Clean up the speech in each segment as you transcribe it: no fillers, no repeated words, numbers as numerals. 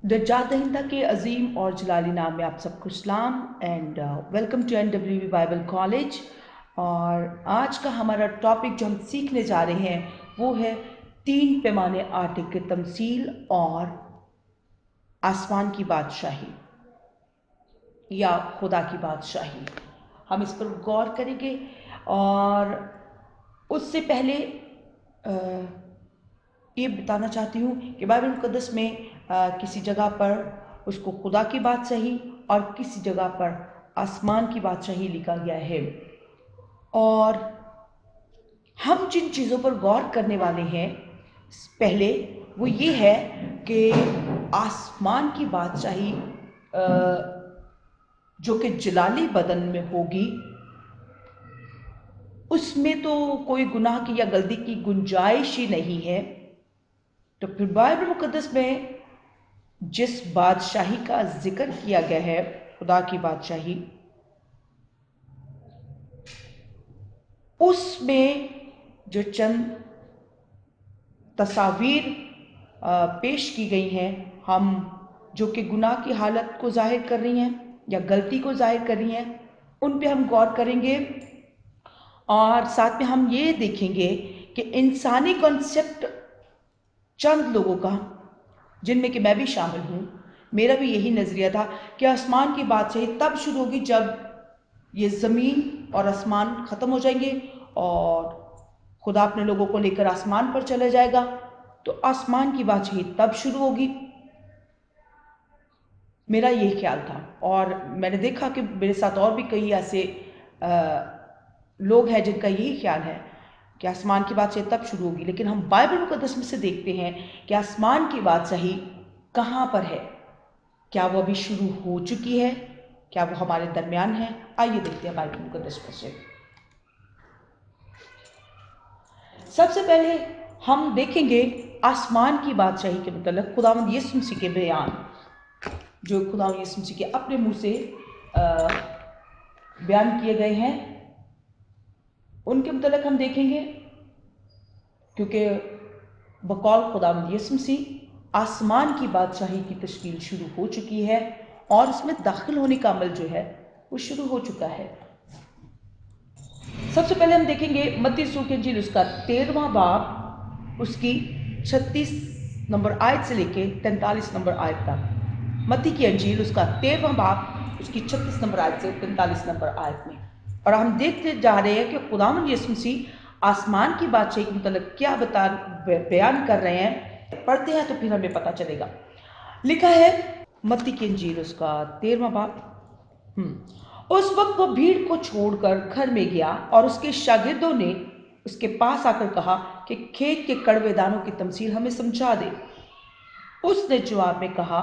दज्जाल दहिंदा के अजीम और जलाली नाम में आप सबको सलाम and welcome to NWB Bible college. और आज का हमारा टॉपिक जो हम सीखने जा रहे हैं वो है 3 पैमाने आटे की तमसील और आसमान की बादशाही या खुदा की बादशाही। हम इस पर गौर करेंगे और उससे पहले ये बताना चाहती हूँ कि बाइबल मुक़द्दस में किसी जगह पर उसको खुदा की बादशाही और किसी जगह पर आसमान की बादशाही लिखा गया है। और हम जिन चीज़ों पर गौर करने वाले हैं पहले वो ये है कि आसमान की बादशाही जो कि जलाली बदन में होगी, उसमें तो कोई गुनाह की या गलती की गुंजाइश ही नहीं है। तो फिर बाइबल मुक़द्दस में जिस बादशाही का जिक्र किया गया है, खुदा की बादशाही, उसमें जो चंद तस्वीर पेश की गई हैं, हम जो कि गुनाह की हालत को जाहिर कर रही हैं या गलती को जाहिर कर रही हैं, उन पे हम गौर करेंगे। और साथ में हम ये देखेंगे कि इंसानी कॉन्सेप्ट चंद लोगों का, जिनमें कि मैं भी शामिल हूँ, मेरा भी यही नज़रिया था कि आसमान की बादशाही तब शुरू होगी जब ये ज़मीन और आसमान ख़त्म हो जाएंगे और खुदा अपने लोगों को लेकर आसमान पर चला जाएगा, तो आसमान की बादशाही तब शुरू होगी। मेरा ये ख्याल था और मैंने देखा कि मेरे साथ और भी कई ऐसे लोग हैं जिनका यही ख्याल है कि आसमान की बादशाही तब शुरू होगी। लेकिन हम बाइबल मुक़द्दस में से देखते हैं कि आसमान की बादशाही कहाँ पर है। क्या वो अभी शुरू हो चुकी है? क्या वो हमारे दरमियान है? आइए देखते हैं बाइबल मुक़द्दस में से। सबसे पहले हम देखेंगे आसमान की बादशाही के मतलब खुदावंद यीशु मसीह के बयान, जो खुदावंद यीशु मसीह के अपने मुंह से बयान किए गए हैं, उनके मतलब हम देखेंगे। क्योंकि बकौल खुदावंद यीशु मसीह आसमान की बादशाही की तश्कील शुरू हो चुकी है और इसमें दाखिल होने का अमल जो है वो शुरू हो चुका है। सबसे पहले हम देखेंगे मत्ती रसूल की इंजील उसका 13वां बाब, उसकी 36 नंबर आयत से लेके 43 नंबर आयत तक। मत्ती की इंजील उसका 13वां बाब, उसकी 36 नंबर आयत से 43 नंबर आयत में। और हम देखते जा रहे हैं कि खुदावंद यीशु मसीह आसमान की बादशाही के मतलब क्या बयान कर रहे हैं। पढ़ते हैं तो फिर हमें पता चलेगा। लिखा है मत्ती की इंजील उसका 13वां बाब। उस वक्त वो भीड़ को छोड़कर घर में गया और उसके शागिर्दों ने उसके पास आकर कहा कि खेत के कड़वे दानों की तमसील हमें समझा दे। उसने जवाब में कहा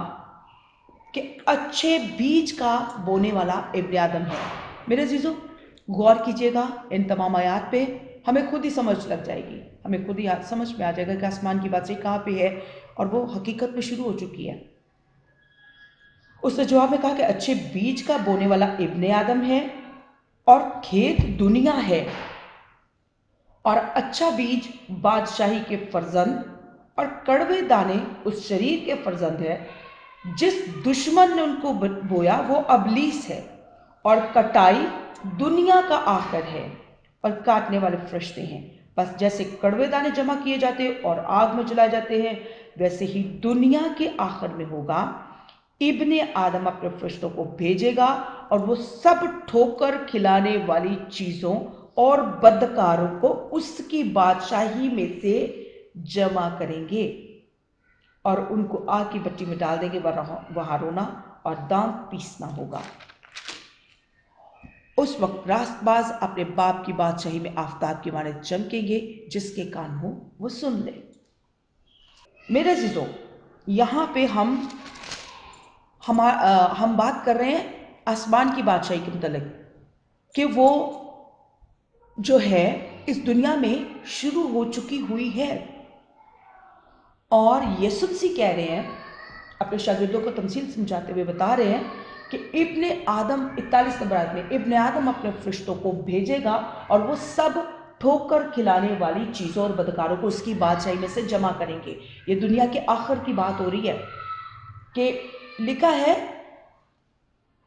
कि अच्छे बीज का बोने वाला इब्न आदम है। मेरे अजीजों, गौर कीजिएगा इन तमाम आयात पे, हमें खुद ही समझ लग जाएगी, हमें खुद ही समझ में आ जाएगा कि आसमान की बादशाही कहाँ पे है और वो हकीकत में शुरू हो चुकी है। उसने जवाब में कहा कि अच्छे बीज का बोने वाला इब्ने आदम है और खेत दुनिया है, और अच्छा बीज बादशाही के फर्जंद और कड़वे दाने उस शरीर के फर्जंद है। जिस दुश्मन ने उनको बोया वो अबलीस है, और कटाई दुनिया का आखिर है और काटने वाले फरिश्ते हैं। बस जैसे कड़वे दाने जमा किए जाते और आग में जलाए जाते हैं, वैसे ही दुनिया के आखिर में होगा। इब्ने आदम अपने फरिश्तों को भेजेगा और वो सब ठोकर खिलाने वाली चीज़ों और बदकारों को उसकी बादशाही में से जमा करेंगे और उनको आग की भट्टी में डाल देंगे, वहां रोना और दांत पीसना होगा। उस वक्त रास्तबाज अपने बाप की बादशाही में आफताब की माने चमकेंगे। जिसके कान हो वो सुन ले। मेरे अजीजों, यहाँ पे हम बात कर रहे हैं आसमान की बादशाही के मतलब कि वो जो है इस दुनिया में शुरू हो चुकी हुई है। और यीशु मसीह कह रहे हैं, अपने शागिर्दों को तमसील समझाते हुए बता रहे हैं कि इब्ने आदम 41 नंबर आयत में इब्ने आदम अपने फरिश्तों को भेजेगा और वो सब ठोकर खिलाने वाली चीज़ों और बदकारों को उसकी बादशाही में से जमा करेंगे। ये दुनिया के आखिर की बात हो रही है कि लिखा है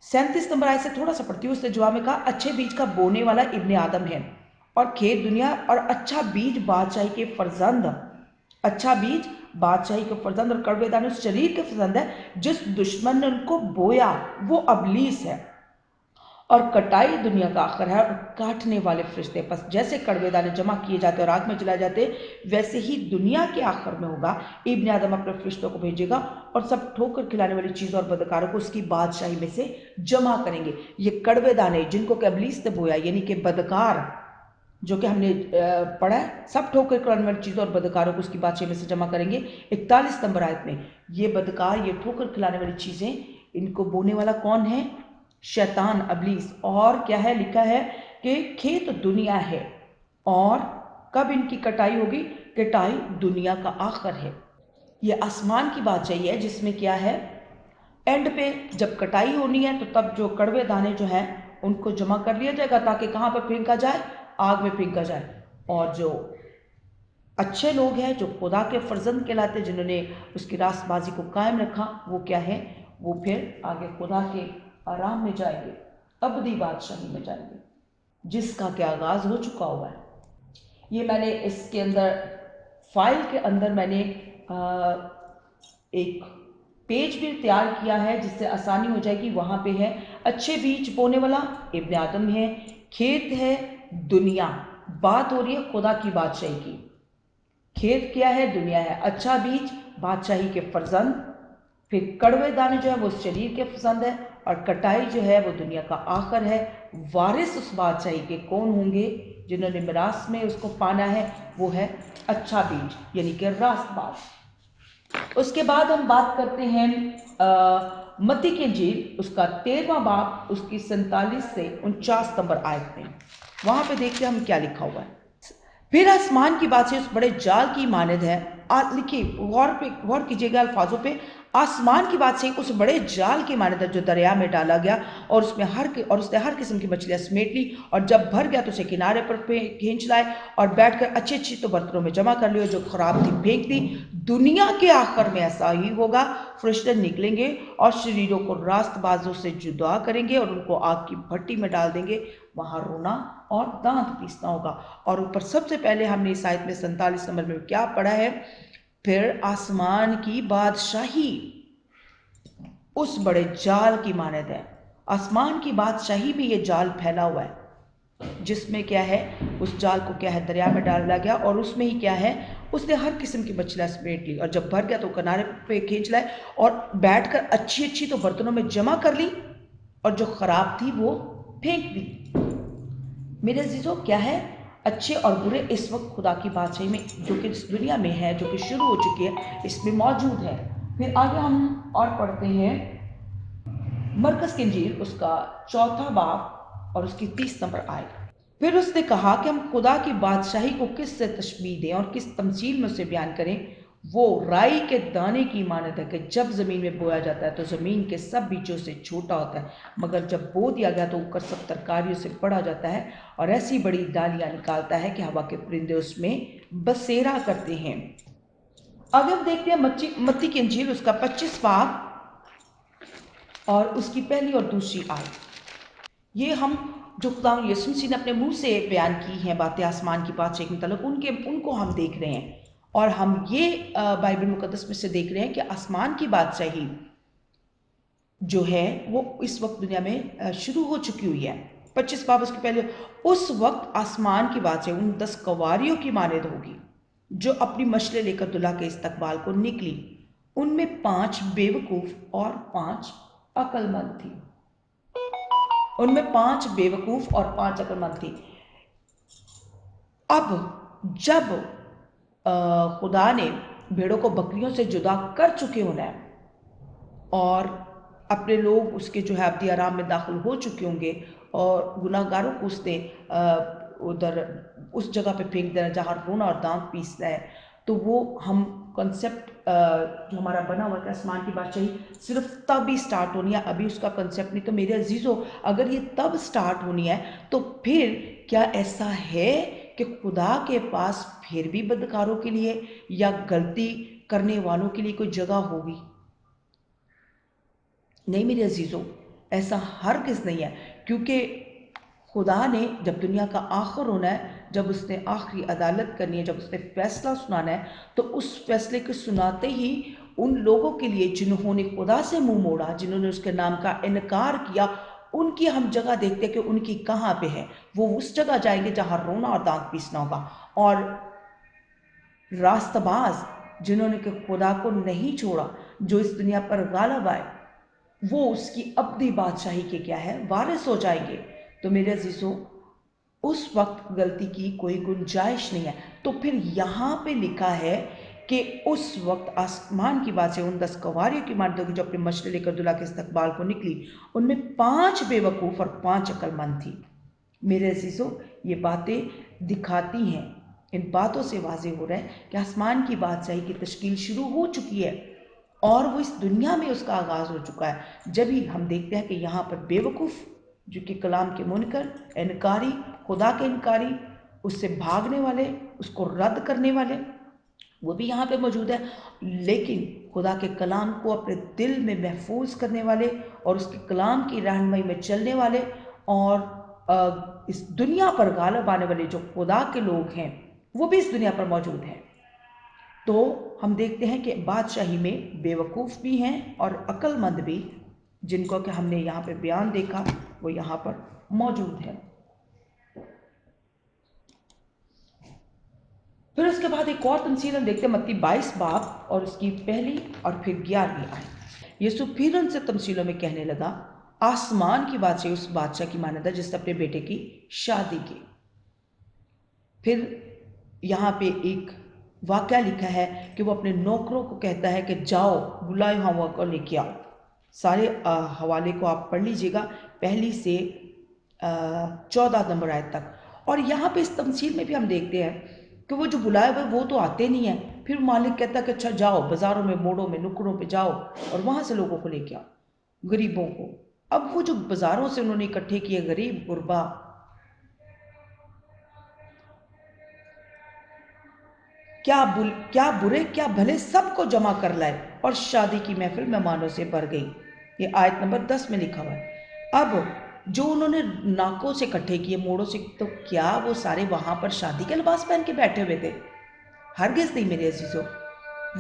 37 नंबर आयत से थोड़ा सा पढ़ती हूँ। उसने जवाब में कहा, अच्छे बीज का बोने वाला इब्ने आदम है और खेत दुनिया, और अच्छा बीज बादशाही के फर्जंद, अच्छा बीज बादशाही के फर्जंद और कड़वे दाने उस शरीर के फर्जंद है जिस दुश्मन ने उनको बोया वो अबलीस है, और कटाई दुनिया का आखिर है और काटने वाले फरिश्ते। बस जैसे कड़वे दाने जमा किए जाते और आग में जलाए जाते, वैसे ही दुनिया के आखिर में होगा। इब्ने आदम अपने फरिश्तों को भेजेगा और सब ठोकर खिलाने वाली चीज़ों और बदकारों को उसकी बादशाही में से जमा करेंगे। ये कड़वे दाने जिनको कि अबलीस ने बोया, यानी कि बदकार, जो कि हमने पढ़ा है, सब ठोकर खिलाने वाली चीज़ों और बदकारों को उसकी बादशाही में से जमा करेंगे। 41 नंबर आयत में ये बदकार, ये ठोकर खिलाने वाली चीज़ें, इनको बोने वाला कौन है? शैतान, अबलीस। और क्या है? लिखा है कि खेत दुनिया है और कब इनकी कटाई होगी? कटाई दुनिया का आखिर है। ये आसमान की बादशाही है जिसमें क्या है, एंड पे जब कटाई होनी है तो तब जो कड़वे दाने जो हैं उनको जमा कर लिया जाएगा ताकि कहाँ पर फेंका जाए? आग में फेंका जाए। और जो अच्छे लोग हैं, जो खुदा के फर्जंद कहलाते, जिन्होंने उसकी रास्तबाजी को कायम रखा, वो क्या है? वो फिर आगे खुदा के आराम में जाएंगे, अबदी बादशाही में जाएंगे, जिसका क्या आगाज हो चुका हुआ है। ये मैंने इसके अंदर फाइल के अंदर मैंने एक पेज भी तैयार किया है जिससे आसानी हो जाएगी। वहाँ पे है अच्छे बीज बोने वाला इब्ने आदम है, खेत है दुनिया, बात हो रही है खुदा की बादशाही की। खेत क्या है? दुनिया है। अच्छा बीज बादशाही के फर्जंद, फिर कड़वे दाने जो है वो शरीर के फर्जंद है, और कटाई जो है वो दुनिया का आखिर है। वारिस उस बादशाही के कौन होंगे? जिन्होंने मिरास में उसको पाना है, वो है अच्छा बीज, यानी कि रास्तबाज। उसके बाद हम बात करते हैं मत्ती की इंजील, उसका 13वां बाब, उसकी 47 से 49 नंबर आयत में। वहां पे देखते हैं हम क्या लिखा हुआ है। फिर आसमान की बात से उस बड़े जाल की मानद है। लिखिए, गौर कीजिएगा अल्फाजों पे। आसमान की बात से उस बड़े जाल की मानद है जो दरिया में डाला गया और उसने हर किस्म की मछलियां समेट ली, और जब भर गया तो उसे किनारे पर खींच लाए और बैठकर अच्छी अच्छी तो बर्तनों में जमा कर लियो, जो खराब थी फेंक दी। दुनिया के आखिर में ऐसा ही होगा। फरिश्ते निकलेंगे और शरीरों को रास्तबाजों से जुदा करेंगे और उनको आग की भट्टी में डाल देंगे। वहां रोना और दांत पीसना होगा। और ऊपर सबसे पहले हमने इस आयत में 47 नंबर में क्या पढ़ा है? फिर आसमान की बादशाही उस बड़े जाल की मानद है। आसमान की बादशाही में ये जाल फैला हुआ है, जिसमें क्या है, उस जाल को क्या है, दरिया में डाला गया और उसमें ही क्या है, उसने हर किस्म की मछलियां समेट ली, और जब भर गया तो किनारे पे खींच लाए और बैठकर अच्छी अच्छी तो बर्तनों में जमा कर ली, और जो खराब थी वो फेंक दी। मेरे अजीजों, क्या है? अच्छे और बुरे इस वक्त खुदा की बादशाही में, जो कि इस दुनिया में है, जो कि शुरू हो चुकी है, इसमें मौजूद है। फिर आगे हम और पढ़ते हैं मरकस की इंजील, उसका 4वां बाब और उसकी 30 नंबर आयत। फिर उसने कहा कि हम खुदा की बादशाही को किस से तशबीह दें और किस तमसील में उसे बयान करें। वो राई के दाने की मानत है कि जब ज़मीन में बोया जाता है तो ज़मीन के सब बीजों से छोटा होता है, मगर जब बो दिया गया तो ऊपर सब तरकारियों से बढ़ा जाता है और ऐसी बड़ी डालियाँ निकालता है कि हवा के परिंदे उसमें बसेरा करते हैं। आगे हम देखते हैं मत्ती की इंजील, उसका 25 बाब और उसकी पहली और दूसरी आयत। ये हम जो खुदा यीशु मसीह ने अपने मुंह से बयान की हैं बातें आसमान की बादशाही के मतलब उनको हम देख रहे हैं, और हम ये बाइबल मुकद्दस में से देख रहे हैं कि आसमान की बादशाही जो है वो इस वक्त दुनिया में शुरू हो चुकी हुई है। 25 बाब उसके पहले, उस वक्त आसमान की बादशाही उन 10 कवारियों की मानद होगी जो अपनी मशले लेकर दुल्हा के इस्तकबाल को निकली। उनमें 5 बेवकूफ़ और 5 अक्लमंद थी। उनमें 5 बेवकूफ़ और 5 अक्लमंद थी। अब जब खुदा ने भेड़ों को बकरियों से जुदा कर चुके होना है और अपने लोग उसके जो है अब्दी आराम में दाखिल हो चुके होंगे और गुनाहगारों को उसने उधर उस जगह पे फेंक देना जहाँ रोना और दांत पीसना है, तो वो हम कंसेप्ट जो हमारा बना हुआ है आसमान की बादशाही सिर्फ तब ही स्टार्ट होनी है, अभी उसका कंसेप्ट नहीं। तो मेरे अजीज़ों, अगर ये तब स्टार्ट होनी है तो फिर क्या ऐसा है कि खुदा के पास फिर भी बदकारों के लिए या गलती करने वालों के लिए कोई जगह होगी? نہیں میرے عزیزوں، ایسا ہرگز نہیں ہے، کیونکہ خدا نے جب دنیا کا آخر ہونا ہے، جب اس نے آخری عدالت کرنی ہے، جب اس نے فیصلہ سنانا ہے، تو اس فیصلے کے سناتے ہی ان لوگوں کے لیے جنہوں نے خدا سے منہ موڑا، جنہوں نے اس کے نام کا انکار کیا، ان کی ہم جگہ دیکھتے ہیں کہ ان کی کہاں پہ ہے۔ وہ اس جگہ جائیں گے جہاں رونا اور دانت پیسنا ہوگا، اور راست باز جنہوں نے کہ خدا کو نہیں چھوڑا، جو اس دنیا پر غالب آئے، وہ اس کی ابدی بادشاہی کے کیا ہے، وارث ہو جائیں گے۔ تو میرے عزیزوں، اس وقت غلطی کی کوئی گنجائش نہیں ہے۔ تو پھر یہاں پہ لکھا ہے کہ اس وقت آسمان کی بادشاہ ان 10 کنواریوں کی مانند ہوگی جو اپنے مشورے لے کر دلہا کے استقبال کو نکلی، ان میں 5 بے وقوف اور 5 عقل مند تھی۔ میرے عزیزوں، یہ باتیں دکھاتی ہیں، ان باتوں سے واضح ہو رہا ہے کہ آسمان کی بادشاہی کی تشکیل شروع ہو چکی ہے، اور وہ اس دنیا میں اس کا آغاز ہو چکا ہے۔ جب ہی ہم دیکھتے ہیں کہ یہاں پر بے وقوف، جو کہ کلام کے منکر، انکاری، خدا کے انکاری، اس سے بھاگنے والے، اس کو رد کرنے والے، وہ بھی یہاں پہ موجود ہے، لیکن خدا کے کلام کو اپنے دل میں محفوظ کرنے والے اور اس کے کلام کی رہنمائی میں چلنے والے، اور اس دنیا پر غالب آنے والے جو خدا کے لوگ ہیں، وہ بھی اس دنیا پر موجود ہیں۔ تو ہم دیکھتے ہیں کہ بادشاہی میں بے وقوف بھی ہیں اور عقل مند بھی، جن کو کہ ہم نے یہاں پہ بیان دیکھا، وہ یہاں پر موجود ہے۔ پھر اس کے بعد ایک اور تمثیل ہم دیکھتے ہیں متی 22 باب اور اس کی پہلی اور پھر 11ویں آیت۔ یسوع پھر ان سے تمثیلوں میں کہنے لگا، آسمان کی بادشاہی اس بادشاہ کی مانند ہے جس نے اپنے بیٹے کی شادی کی۔ پھر یہاں پہ ایک واقعہ لکھا ہے کہ وہ اپنے نوکروں کو کہتا ہے کہ جاؤ بلائے ہوا کو لے کے آؤ۔ سارے حوالے کو آپ پڑھ لیجئے گا، پہلی سے 14 نمبر آیت تک۔ اور یہاں پہ اس تمثیل میں بھی ہم دیکھتے ہیں کہ وہ جو بلائے ہوئے وہ تو آتے نہیں ہیں، پھر مالک کہتا ہے کہ اچھا جاؤ بازاروں میں، موڑوں میں، نکڑوں پہ جاؤ اور وہاں سے لوگوں کو لے کے آؤ، غریبوں کو۔ اب وہ جو بازاروں سے انہوں نے اکٹھے کیے غریب غربا، کیا برے کیا بھلے سب کو جمع کر لائے، اور شادی کی محفل مہمانوں سے بھر گئی۔ یہ آیت نمبر 10 میں لکھا ہوا ہے۔ اب جو انہوں نے ناکوں سے اکٹھے کیے، موڑوں سے، تو کیا وہ سارے وہاں پر شادی کے لباس پہن کے بیٹھے ہوئے تھے؟ ہرگز نہیں میرے عزیزوں،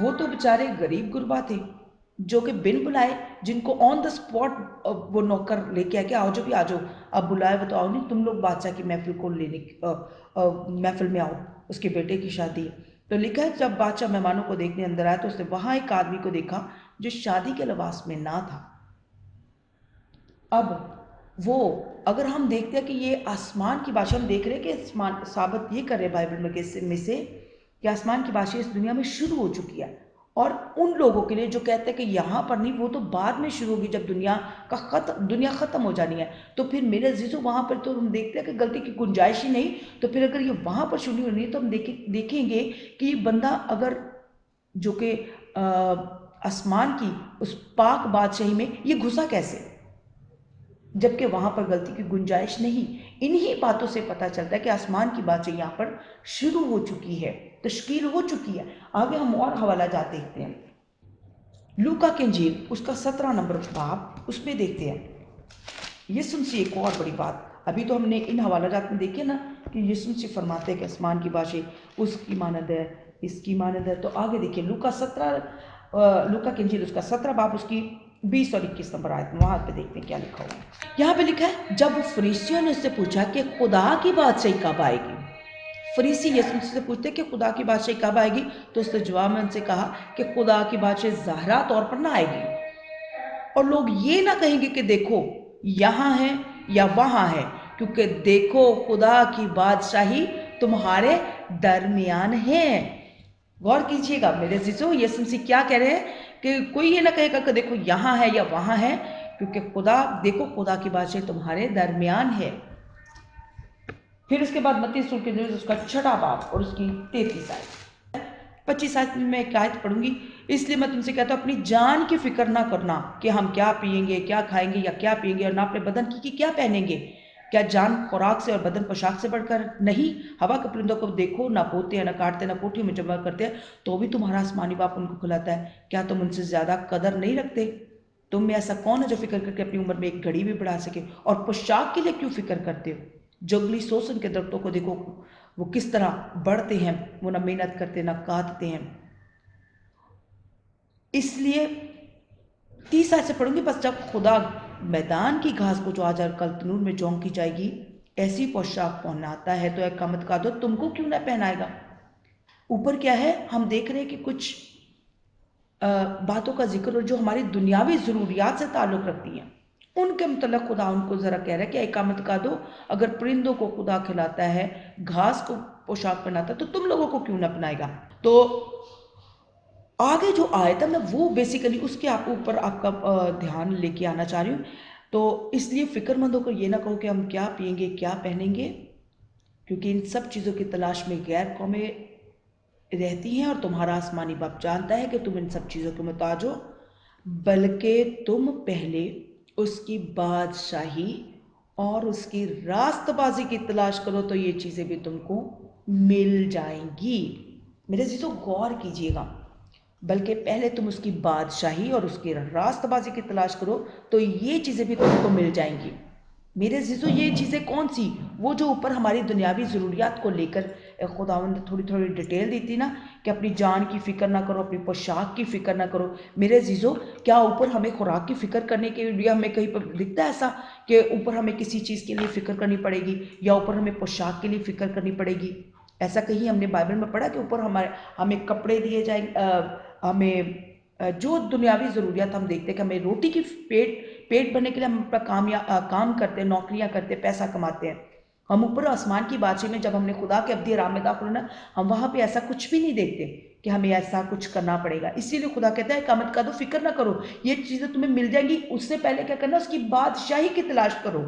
وہ تو بیچارے غریب غربا تھے، جو کہ بن بلائے، جن کو آن دا سپورٹ وہ نوکر لے کے آ کے آؤ جو بھی آ جاؤ، اب بلائے وہ تو آؤ نہیں، تم لوگ بادشاہ کی محفل کو محفل میں آؤ، اس کے بیٹے کی شادی۔ تو لکھا ہے جب بادشاہ مہمانوں کو دیکھنے اندر آیا تو اس نے وہاں ایک آدمی کو دیکھا جو شادی کے لباس میں نہ تھا۔ اب وہ، اگر ہم دیکھتے ہیں کہ یہ آسمان کی بادشاہی، ہم دیکھ رہے ہیں کہ ثابت یہ کر رہے بائبل میں سے کہ آسمان کی بادشاہی اس دنیا میں شروع ہو چکی ہے، اور ان لوگوں کے لیے جو کہتے ہیں کہ یہاں پر نہیں، وہ تو بعد میں شروع ہوگی جب دنیا ختم ہو جانی ہے۔ تو پھر میرے عزیزوں وہاں پر تو ہم دیکھتے ہیں کہ غلطی کی گنجائش ہی نہیں، تو پھر اگر یہ وہاں پر شروع ہونی ہے تو ہم دیکھیں گے کہ یہ بندہ اگر جو کہ آسمان کی اس پاک بادشاہی میں یہ گھسا کیسے، جبکہ وہاں پر غلطی کی گنجائش نہیں۔ انہی باتوں سے پتہ چلتا ہے کہ آسمان کی بادشاہی یہاں پر شروع ہو چکی ہے، تشکیل ہو چکی ہے۔ آگے ہم اور حوالہ جات دیکھتے ہیں، لوکا کی انجیل اس کا 17 نمبر باب، اس میں دیکھتے ہیں یسوع مسیح ایک اور بڑی بات۔ ابھی تو ہم نے ان حوالہ جات میں دیکھے نا کہ یسوع مسیح فرماتے ہیں کہ آسمان کی بادشاہی اس کی مانند ہے، اس کی مانند ہے۔ تو آگے دیکھیں لوکا کی انجیل اس کا 17 باب، اس کی 20 اور 21 نمبر آیت میں، وہاں پہ دیکھتے ہیں کیا لکھا ہوا ہے۔ یہاں پہ لکھا ہے، جب فریسیوں نے اس سے پوچھا کہ خدا کی بادشاہی کب آئے گی، فریسی یسوع مسیح سے پوچھتے کہ خدا کی بادشاہی کب آئے گی، تو اس نے جواب میں ان سے کہا کہ خدا کی بادشاہی ظاہرہ طور پر نہ آئے گی، اور لوگ یہ نہ کہیں گے کہ دیکھو یہاں ہے یا وہاں ہے، کیونکہ دیکھو خدا کی بادشاہی تمہارے درمیان ہے۔ غور کیجئے گا میرے عزیزو، یسوع مسیح کیا کہہ رہے ہیں کہ کوئی یہ نہ کہے گا کہ دیکھو یہاں ہے یا وہاں ہے، کیونکہ دیکھو خدا کی بادشاہی تمہارے درمیان ہے۔ پھر اس کے بعد متی رسول کی انجیل اس کا 6 باب اور اس کی 33 آیت، 25 آیت میں ایک آیت پڑھوں گی۔ اس لیے میں تم سے کہتا ہوں اپنی جان کی فکر نہ کرنا کہ ہم کیا پیئیں گے، کیا کھائیں گے یا کیا پیئیں گے، اور نہ اپنے بدن کی کیا پہنیں گے۔ کیا جان خوراک سے اور بدن پوشاک سے بڑھ کر نہیں؟ ہوا کے پرندوں کو دیکھو، نہ بوتے ہیں، نہ کاٹتے، نہ کوٹھیوں میں جمع کرتے ہیں، تو بھی تمہارا آسمانی باپ ان کو کھلاتا ہے۔ کیا تم ان سے زیادہ قدر نہیں رکھتے؟ तुम में ऐसा कौन है जो फिक्र करके अपनी उम्र में एक घड़ी भी बढ़ा सके? और पोशाक के लिए क्यों फिक्र करते हो? जंगली सोसन के दरख्तों को देखो, वो किस तरह बढ़ते हैं, वो ना मेहनत करते ना काटते हैं। इसलिए 30 आयत से पढ़ूंगी, बस जब खुदा मैदान की घास को जो आज और कल तनूर में झोंक की जाएगी ऐसी पोशाक पहनाता है तो इकामत का दो तुमको क्यों ना पहनाएगा। ऊपर क्या है, हम देख रहे हैं कि कुछ बातों का जिक्र और जो हमारी दुनियावी ज़रूरियात से ताल्लुक़ रखती हैं उनके मतलब खुदा उनको ज़रा कह रहा है कि इकामत का दो, अगर परिंदों को खुदा खिलाता है, घास को पोशाक पहनाता है तो तुम लोगों को क्यों ना अपनाएगा। तो आगे जो आयत है मैं वो बेसिकली उसके आप ऊपर आपका ध्यान लेके आना चाह रही हूँ। तो इसलिए फ़िक्रमंद होकर ये ना कहो कि हम क्या पिएंगे क्या पहनेंगे, क्योंकि इन सब चीज़ों की तलाश में गैर कौमें रहती हैं और तुम्हारा आसमानी बाप जानता है कि तुम इन सब चीज़ों के मोहताज हो, बल्कि तुम पहले उसकी बादशाही और उसकी रास्तबाजी की तलाश करो तो ये चीज़ें भी तुमको मिल जाएंगी। मेरे अज़ीज़ों गौर कीजिएगा, बल्कि पहले तुम उसकी बादशाही और उसकी रास्तबाजी की तलाश करो तो ये चीज़ें भी तुमको मिल जाएंगी। मेरे अज़ीज़ों ये चीज़ें कौन सी, वो जो ऊपर हमारी दुनियावी ज़रूरियात को लेकर खुदावंद ने थोड़ी थोड़ी डिटेल दी थी ना कि अपनी जान की फ़िक्र ना करो, अपनी पोशाक की फ़िक्र ना करो। मेरे अज़ीज़ों क्या ऊपर हमें खुराक की फ़िक्र करने के लिए हमें कहीं पर दिखता है ऐसा कि ऊपर हमें किसी चीज़ के लिए फ़िक्र करनी पड़ेगी या ऊपर हमें पोशाक के लिए फ़िक्र करनी पड़ेगी? ऐसा कहीं हमने बाइबल में पढ़ा कि ऊपर हमें कपड़े दिए जाएंगे, हमें जो दुनियावी ज़रूरियात हम देखते हैं कि हमें रोटी की पेट भरने के लिए हम अपना काम करते हैं, नौकरियां करते हैं, पैसा कमाते हैं। हम ऊपर आसमान की बादशाही में जब हमने खुदा के अब्दी आराम में दाखिल होना, हम वहाँ पे ऐसा कुछ भी नहीं देखते कि हमें ऐसा कुछ करना पड़ेगा। इसीलिए खुदा कहता है कामत का दो, फिक्र ना करो, ये चीज़ें तुम्हें मिल जाएंगी। उससे पहले क्या करना, उसकी बादशाही की तलाश करो।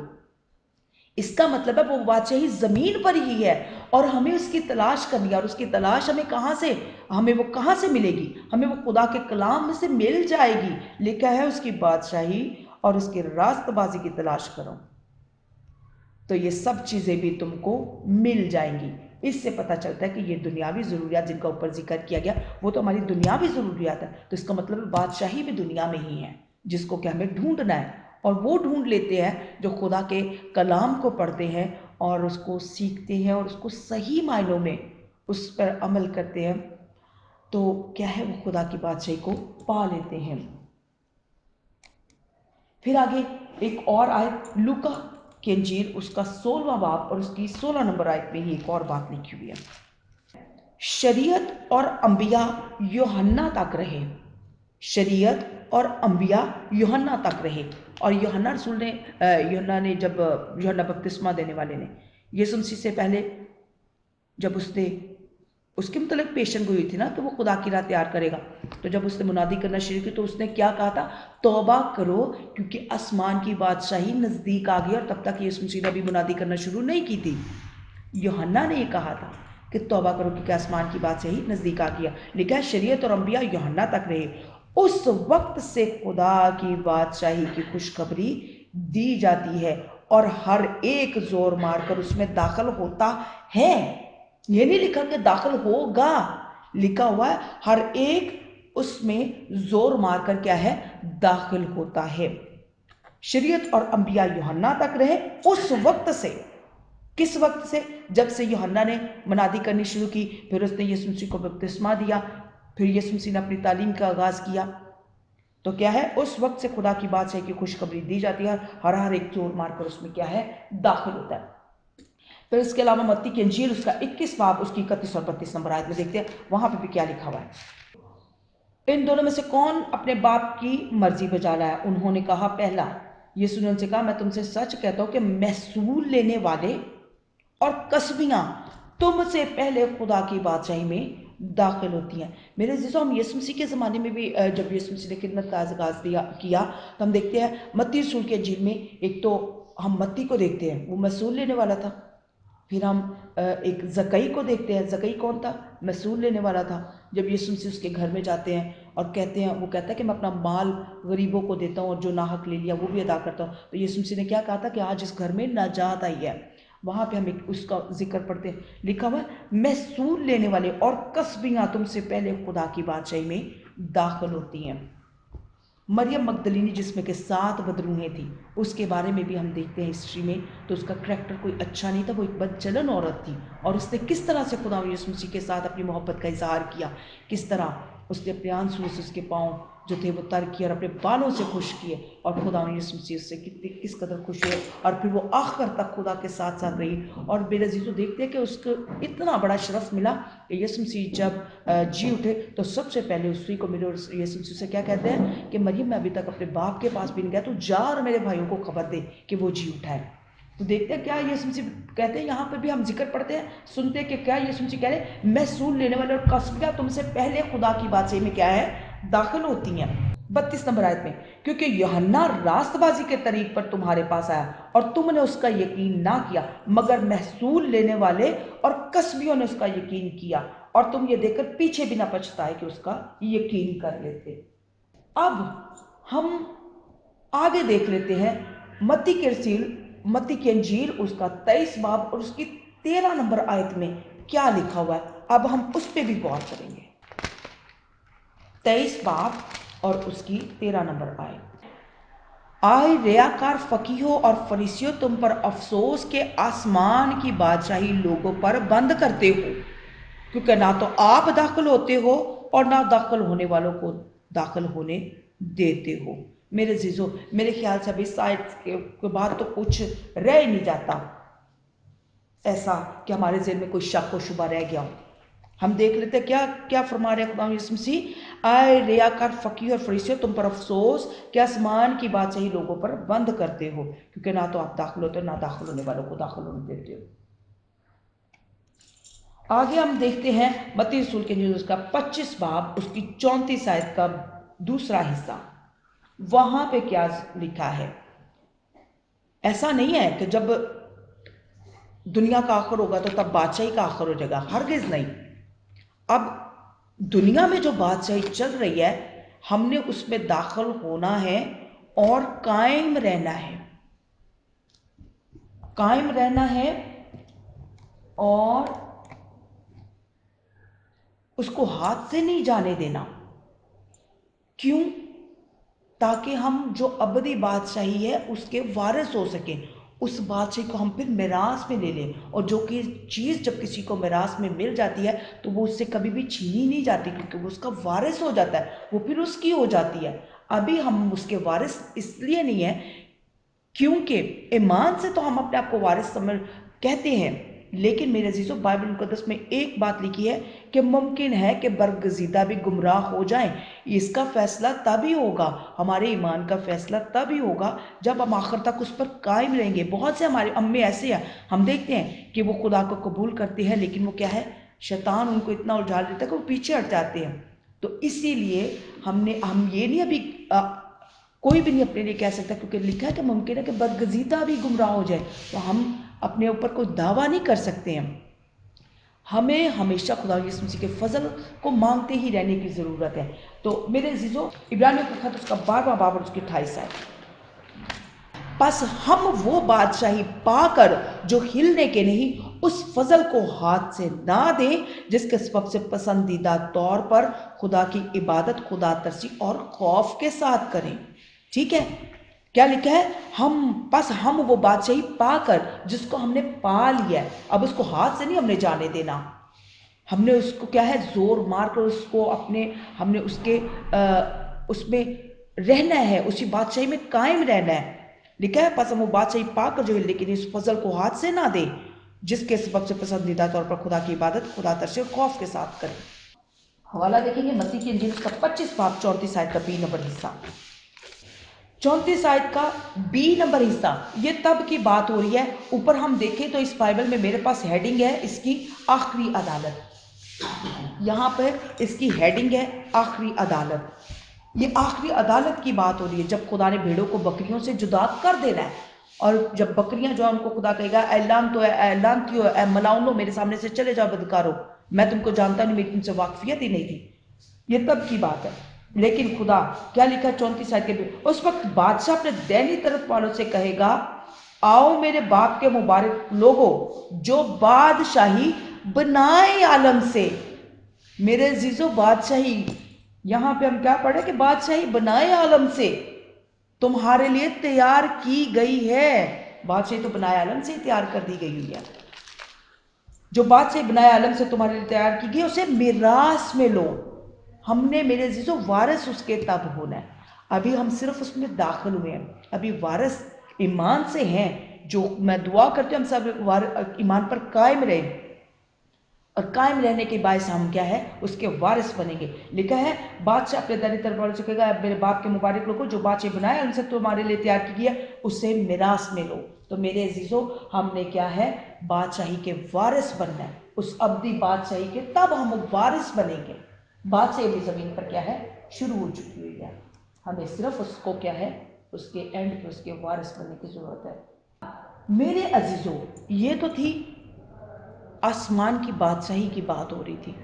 इसका मतलब है वो बादशाही ज़मीन पर ही है और हमें उसकी तलाश करनी है। और उसकी तलाश हमें कहाँ से, हमें वो कहाँ से मिलेगी, हमें वो खुदा के कलाम में से मिल जाएगी। लिखा है उसकी बादशाही और उसकी रास्तबाजी की तलाश करो तो ये सब चीज़ें भी तुमको मिल जाएंगी। इससे पता चलता है कि ये दुनियावी ज़रूरियात जिनका ऊपर जिक्र किया गया वो तो हमारी दुनियावी ज़रूरियात है। तो इसका मतलब बादशाही भी दुनिया में ही है जिसको कि हमें ढूंढना है, और वो ढूंढ लेते हैं जो खुदा के कलाम को पढ़ते हैं और उसको सीखते हैं और उसको सही मायनों में उस पर अमल करते हैं। तो क्या है, वो खुदा की बादशाही को पा लेते हैं। फिर आगे एक और आयत लूका की इंजील उसका 16वां बाब और उसकी 16 नंबर आयत में ही एक और बात लिखी हुई है, शरीयत और अंबिया यूहन्ना तक रहे। शरीयत और अंबिया यूहन्ना तक रहे। और यूहन्ना रसूल ने जब यूहन्ना बपतिस्मा देने वाले ने यीशु मसीह से पहले जब उसने उसके मतलब पेशन गोई थी ना कि वो खुदा की राह तैयार करेगा, तो जब उसने मुनादी करना शुरू की तो उसने क्या कहा था, तौबा करो क्योंकि आसमान की बादशाही नज़दीक आ गई। और तब तक यीशु मसीह ने भी मुनादी करना शुरू नहीं की थी। यूहन्ना ने ये कहा था कि तौबा करो क्योंकि आसमान की बादशाही नज़दीक आ गया। लिखा है शरीयत और अंबिया यूहन्ना तक रहे। उस वक्त से खुदा की बादशाही की खुशखबरी दी जाती है और हर एक जोर मारकर उसमें दाखिल होता है। ये नहीं लिखा कि दाखिल होगा, लिखा हुआ है हर एक उसमें जोर मारकर क्या है, दाखिल होता है। शरीयत और अंबिया यूहन्ना तक रहे उस वक्त से। किस वक्त से? जब से यूहन्ना ने मुनादी करनी शुरू की, फिर उसने यीशु मसीह को बपतिस्मा दिया, फिर यीशु मसीह ने अपनी तालीम का आगाज किया। तो क्या है, उस वक्त से खुदा की बादशाही की खुशखबरी दी जाती है, हर एक जोर मारकर उसमें क्या है, दाखिल होता है। फिर इसके अलावा मत्ती की इंजील उसका 21 बाब उसकी 31 और 32 नंबर आयत में देखते हैं, वहां पे भी क्या लिखा हुआ है, इन दोनों में से कौन अपने बाप की मर्जी बजा लाया? उन्होंने कहा पहला। यीशु ने उनसे कहा मैं तुमसे सच कहता हूं कि महसूल लेने वाले और कसबियां तुमसे पहले खुदा की बादशाही में दाखिल होती हैं। मेरे अज़ीज़ों, हम यीशु मसीह के ज़माने में भी जब यीशु मसीह ने खिदमत का आगाज़ किया तो हम देखते हैं मत्ती रसूल के इंजील में, एक तो हम मत्ती को देखते हैं वो महसूल लेने वाला था, फिर हम एक जकई को देखते हैं। जकई कौन था? महसूल लेने वाला था। जब यीशु मसीह उसके घर में जाते हैं और कहते हैं, वो कहता है कि मैं अपना माल गरीबों को देता हूँ और जो नाहक ले लिया वो भी अदा करता हूँ। तो यीशु मसीह ने क्या कहा था कि आज इस घर में नाजात आई है। वहाँ पे हम एक उसका जिक्र पढ़ते हैं, लिखा हुआ महसूल लेने वाले और कसबियाँ तुमसे पहले खुदा की बादशाही में दाखिल होती हैं। مریم مگدلینی جس میں کہ 7 بدروہیں تھی، اس کے بارے میں بھی ہم دیکھتے ہیں ہسٹری میں، تو اس کا کریکٹر کوئی اچھا نہیں تھا، وہ ایک بدچلن عورت تھی، اور اس نے کس طرح سے خدا یسوع مسیح کے ساتھ اپنی محبت کا اظہار کیا، کس طرح اس نے اپنے آنسو سے اس کے پاؤں جو تھے وہ تر کیے اور اپنے بالوں سے خوش کیے، اور خدا یسوع مسیح اس سے کس قدر خوش ہوئے، اور پھر وہ آخر تک خدا کے ساتھ ساتھ رہی۔ اور میرے عزیزو دیکھتے ہیں کہ اس کو اتنا بڑا شرف ملا کہ یسوع مسیح جب جی اٹھے تو سب سے پہلے اسی کو ملے، اور یسوع مسیح سے کیا کہتے ہیں کہ مریم میں ابھی تک اپنے باپ کے پاس بھی نہیں گیا، تو جا اور میرے بھائیوں کو خبر دے کہ وہ جی اٹھا ہے۔ تو دیکھتے ہیں کیا یسوع مسیح کہتے ہیں، یہاں پہ بھی ہم ذکر پڑھتے ہیں، سنتے ہیں کہ کیا یسوع مسیح کہہ رہے ہیں، میں سون لینے والے اور کسبیہ تم سے پہلے خدا کی بادشاہی میں کیا ہے داخل ہوتی ہیں۔ 32 نمبر آیت میں، کیونکہ یوحنا راست بازی کے طریق پر تمہارے پاس آیا اور تم نے اس کا یقین نہ کیا، مگر محصول لینے والے اور کسبیوں نے اس کا یقین کیا، اور تم یہ دیکھ کر پیچھے بھی نہ پچھتائے کہ اس کا یقین کر لیتے۔ اب ہم آگے دیکھ لیتے ہیں متی کی انجیل اس کا 23 باب اور اس کی 13 نمبر آیت میں کیا لکھا ہوا ہے، اب ہم اس پہ بھی غور کریں گے۔ 23 باب اور اس کی 13 نمبر آیت، آئے ریاکار فقیہوں اور فریسیوں، تم پر افسوس کہ آسمان کی بادشاہی لوگوں پر بند کرتے ہو، کیونکہ نہ تو آپ داخل ہوتے ہو اور نہ داخل ہونے والوں کو داخل ہونے دیتے ہو۔ میرے عزیزو، میرے خیال سے اب اس آیت کے بعد تو کچھ رہ ہی نہیں جاتا ایسا کہ ہمارے ذہن میں کوئی شک و شبہ رہ گیا ہو۔ ہم دیکھ لیتے کیا فرما رہے ہیں خدا یسوع مسیح، آئے ریاکار فقیہ اور فریسیوں، تم پر افسوس کہ آسمان کی بادشاہی لوگوں پر بند کرتے ہو، کیونکہ نہ تو آپ داخل ہوتے ہو نہ داخل ہونے والوں کو داخل ہونے دیتے ہو۔ آگے ہم دیکھتے ہیں متی رسول کے انجیل اس کا 25 باب اس کی 34 آیت کا دوسرا حصہ، وہاں پہ کیا لکھا ہے۔ ایسا نہیں ہے کہ جب دنیا کا آخر ہوگا تو تب بادشاہی کا آخر ہو جائے گا، ہرگز نہیں۔ اب دنیا میں جو بادشاہی چل رہی ہے، ہم نے اس میں داخل ہونا ہے اور قائم رہنا ہے، قائم رہنا ہے، اور اس کو ہاتھ سے نہیں جانے دینا۔ کیوں؟ تاکہ ہم جو ابدی بادشاہی ہے اس کے وارث ہو سکیں، اس بادشاہی کو ہم پھر میراث میں لے لیں، اور جو کہ چیز جب کسی کو میراث میں مل جاتی ہے تو وہ اس سے کبھی بھی چھینی نہیں جاتی، کیونکہ وہ اس کا وارث ہو جاتا ہے، وہ پھر اس کی ہو جاتی ہے۔ ابھی ہم اس کے وارث اس لیے نہیں ہیں کیونکہ ایمان سے تو ہم اپنے آپ کو وارث کہتے ہیں، لیکن میرے عزیزو بائبل مقدس میں ایک بات لکھی ہے کہ ممکن ہے کہ برگزیدہ بھی گمراہ ہو جائیں۔ اس کا فیصلہ تبھی ہوگا، ہمارے ایمان کا فیصلہ تبھی ہوگا جب ہم آخر تک اس پر قائم رہیں گے۔ بہت سے ہمارے امے ایسے ہیں، ہم دیکھتے ہیں کہ وہ خدا کو قبول کرتے ہیں، لیکن وہ کیا ہے، شیطان ان کو اتنا الجھا لیتا ہے کہ وہ پیچھے ہٹ جاتے ہیں۔ تو اسی لیے ہم یہ نہیں ابھی کوئی بھی نہیں اپنے لیے کہہ سکتا، کیونکہ لکھا ہے کہ ممکن ہے کہ برگزیدہ بھی گمراہ ہو جائے، تو ہم اپنے اوپر کوئی دعویٰ نہیں کر سکتے ہیں۔ ہمیں ہمیشہ خدا یسوع مسیح کے فضل کو مانگتے ہی رہنے کی ضرورت ہے۔ تو میرے عزیزو، عبرانیوں کا خط اس کا 12واں باب اور اس کی 28 آیت، پس ہم وہ بادشاہی پا کر جو ہلنے کے نہیں، اس فضل کو ہاتھ سے نہ دیں جس کے سبب سے پسندیدہ طور پر خدا کی عبادت خدا ترسی اور خوف کے ساتھ کریں۔ ٹھیک ہے، کیا لکھا ہے، ہم وہ بادشاہی پا کر جس کو ہم نے پا لیا ہے، اب اس کو ہاتھ سے نہیں ہم نے جانے دینا، ہم نے اس کو کیا ہے زور مار کر اس کو ہم نے اس میں رہنا ہے، اسی بادشاہی میں قائم رہنا ہے۔ لکھا ہے پس ہم وہ بادشاہی پا کر جو ہے لیکن اس فضل کو ہاتھ سے نہ دے جس کے سبب سے پسندیدہ طور پر خدا کی عبادت خدا ترسی اور خوف کے ساتھ کریں۔ حوالہ دیکھیں گے متی کی انجیل اس کا 25 باب 34 آیت کا 20 نمبر حصہ، 34 آیت کا 20 نمبر حصہ، یہ تب کی بات ہو رہی ہے۔ اوپر ہم دیکھیں تو اس بائبل میں میرے پاس ہیڈنگ ہے اس کی آخری عدالت، یہاں پر اس کی ہیڈنگ ہے آخری عدالت۔ یہ آخری عدالت کی بات ہو رہی ہے، جب خدا نے بھیڑوں کو بکریوں سے جدا کر دینا ہے، اور جب بکریاں جو ہیں ان کو خدا کہے گا اعلان تو ہے، اعلان کیوں ہے، اے ملاؤنو میرے سامنے سے چلے جاؤ بدکارو، میں تم کو جانتا نہیں، میری تم سے واقفیت ہی نہیں تھی۔ یہ تب کی بات ہے، لیکن خدا کیا لکھا 34 آیت کے اس وقت بادشاہ اپنے دینی طرف والوں سے کہے گا، آؤ میرے باپ کے مبارک لوگو جو بادشاہی بنائے عالم سے۔ میرے عزیزو، بادشاہی यहां पे हम क्या पढ़े कि बादशाही बनाए आलम से तुम्हारे लिए तैयार की गई है। बादशाही तो बनाए आलम से तैयार कर दी गई हुई है। जो बादशाही बनाए आलम से तुम्हारे लिए तैयार की गई उसे मिरास में लो। हमने मेरे अजीजों वारिस उसके तब होना है। अभी हम सिर्फ उसमें दाखिल हुए हैं, अभी वारिस ईमान से हैं। जो मैं दुआ करती हूँ हम सब ईमान पर कायम रहें, और कायम रहने के बायस हम क्या है उसके वारिस बनेंगे। लिखा है बादशाह अपने दानी तरफ वालों से कहेगा मेरे बाप के मुबारक लोगों जो बादशाह बनाए उनसे तुम्हारे लिए तैयार की गया उसे मिरास में लो। तो मेरे अजीजों हमने क्या है बादशाही के वारिस बनना है, उस अब्दी बादशाही के, तब हम वारिस बनेंगे। बादशाही भी ज़मीन पर क्या है शुरू हो चुकी हुई है, हमें सिर्फ उसको क्या है उसके एंड पे उसके वारिस बनने की ज़रूरत है। मेरे अजीजों ये तो थी आसमान की बादशाही की बात हो रही थी।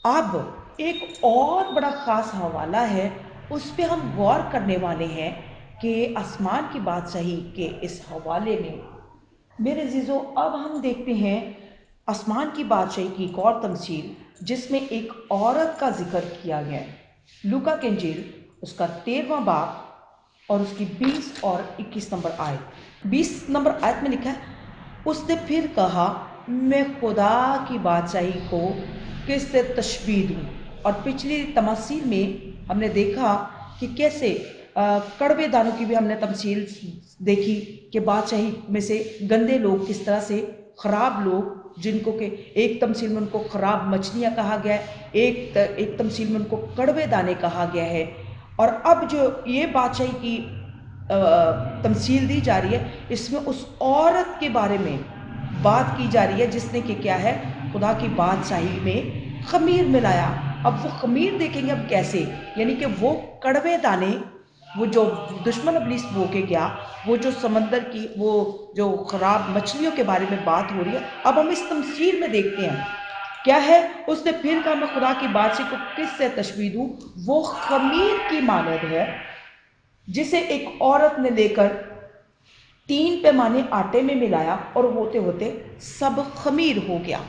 अब एक और बड़ा ख़ास हवाला है, उस पर हम गौर करने वाले हैं कि आसमान की बादशाही के इस हवाले में मेरे अजीज़ों अब हम देखते हैं आसमान की बादशाही की एक और तमसील जिसमें एक औरत का जिक्र किया गया है। लूका के इंजील उसका 13वां बाब और उसकी 20 और 21 नंबर आयत। 20 नंबर आयत में लिखा है उसने फिर कहा मैं खुदा की बादशाही को किससे तशबीह दूँ। और पिछली तमसील में हमने देखा कि कैसे कड़वे दानों की भी हमने तमसील देखी कि बादशाही में से गंदे लोग किस तरह से ख़राब लोग जिनको के एक तमसील में उनको ख़राब मछलियाँ कहा गया है, एक तमसील में उनको कड़वे दाने कहा गया है। और अब जो ये बादशाही की तमसील दी जा रही है इसमें उस औरत के बारे में बात की जा रही है जिसने कि क्या है खुदा की बादशाही में खमीर मिलाया। अब वो खमीर देखेंगे अब कैसे, यानी कि वो कड़वे दाने, वो जो दुश्मन इब्लीस बो के गया, वो जो समंदर की वो जो ख़राब मछलियों के बारे में बात हो रही है, अब हम इस तमसील में देखते हैं क्या है। उसने फिर कहा मैं खुदा की बादशाही को किससे तशबीह दूँ, वो खमीर की मानद है जिसे एक औरत ने लेकर 3 पैमाने आटे में मिलाया और होते होते सब खमीर हो गया।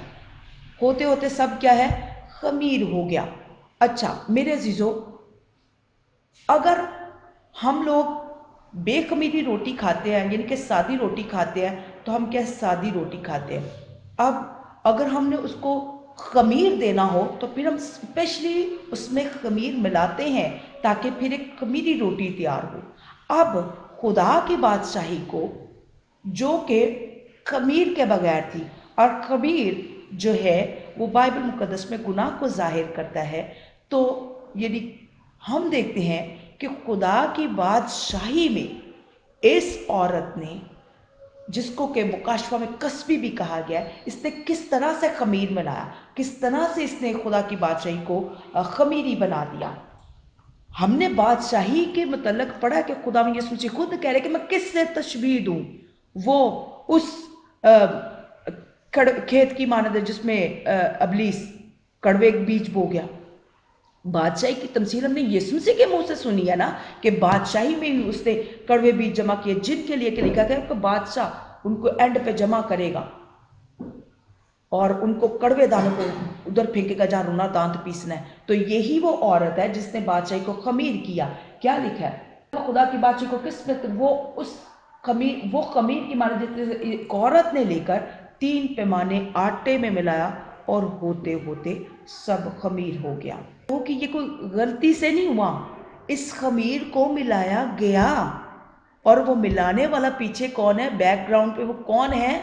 होते होते सब क्या है खमीर हो गया। अच्छा मेरे अजीजों अगर हम लोग बेखमीरी रोटी खाते हैं यानी कि सादी रोटी खाते हैं तो हम क्या सादी रोटी खाते हैं। अब अगर हमने उसको खमीर देना हो तो फिर हम स्पेशली उसमें खमीर मिलाते हैं ताकि फिर एक खमीरी रोटी तैयार हो। अब खुदा की बादशाही को जो कि खमीर के बगैर थी, और खमीर जो है वो बाइबल मुकद्दस में गुनाह को जाहिर करता है, तो यदि हम देखते हैं कि खुदा की बादशाही में इस औरत ने जिसको के मुकाशवा में कसबी भी कहा गया है, इसने किस तरह से खमीर मिलाया, किस तरह से इसने खुदा की बादशाही को खमीरी बना दिया। हमने बादशाही के मतलब पढ़ा कि खुदा में यीशु मसीह खुद कह रहे कि मैं किससे तशबीह दूँ। वो उस खेत की मानद है जिसमें इब्लीस कड़वे बीज बो गया। बादशाही की तमसील हमने यीशु मसीह के मुंह से सुनी है ना कि बादशाही में भी उसने कड़वे बीज जमा किए जिनके लिए लिखा गया कि बादशाह उनको एंड पे जमा करेगा और उनको कड़वे दानों को उधर फेंकेगा जहाँ रोना दांत पीसना है। तो यही वो औरत है जिसने बादशाही को खमीर किया। क्या लिखा है खुदा की बादशाही को किस में वो खमीर की माने जितने एक औरत ने लेकर 3 पैमाने आटे में मिलाया और होते होते सब खमीर हो गया। वो कि ये कोई गलती से नहीं हुआ, इस खमीर को मिलाया गया। और वो मिलाने वाला पीछे कौन है, बैकग्राउंड पे वो कौन है,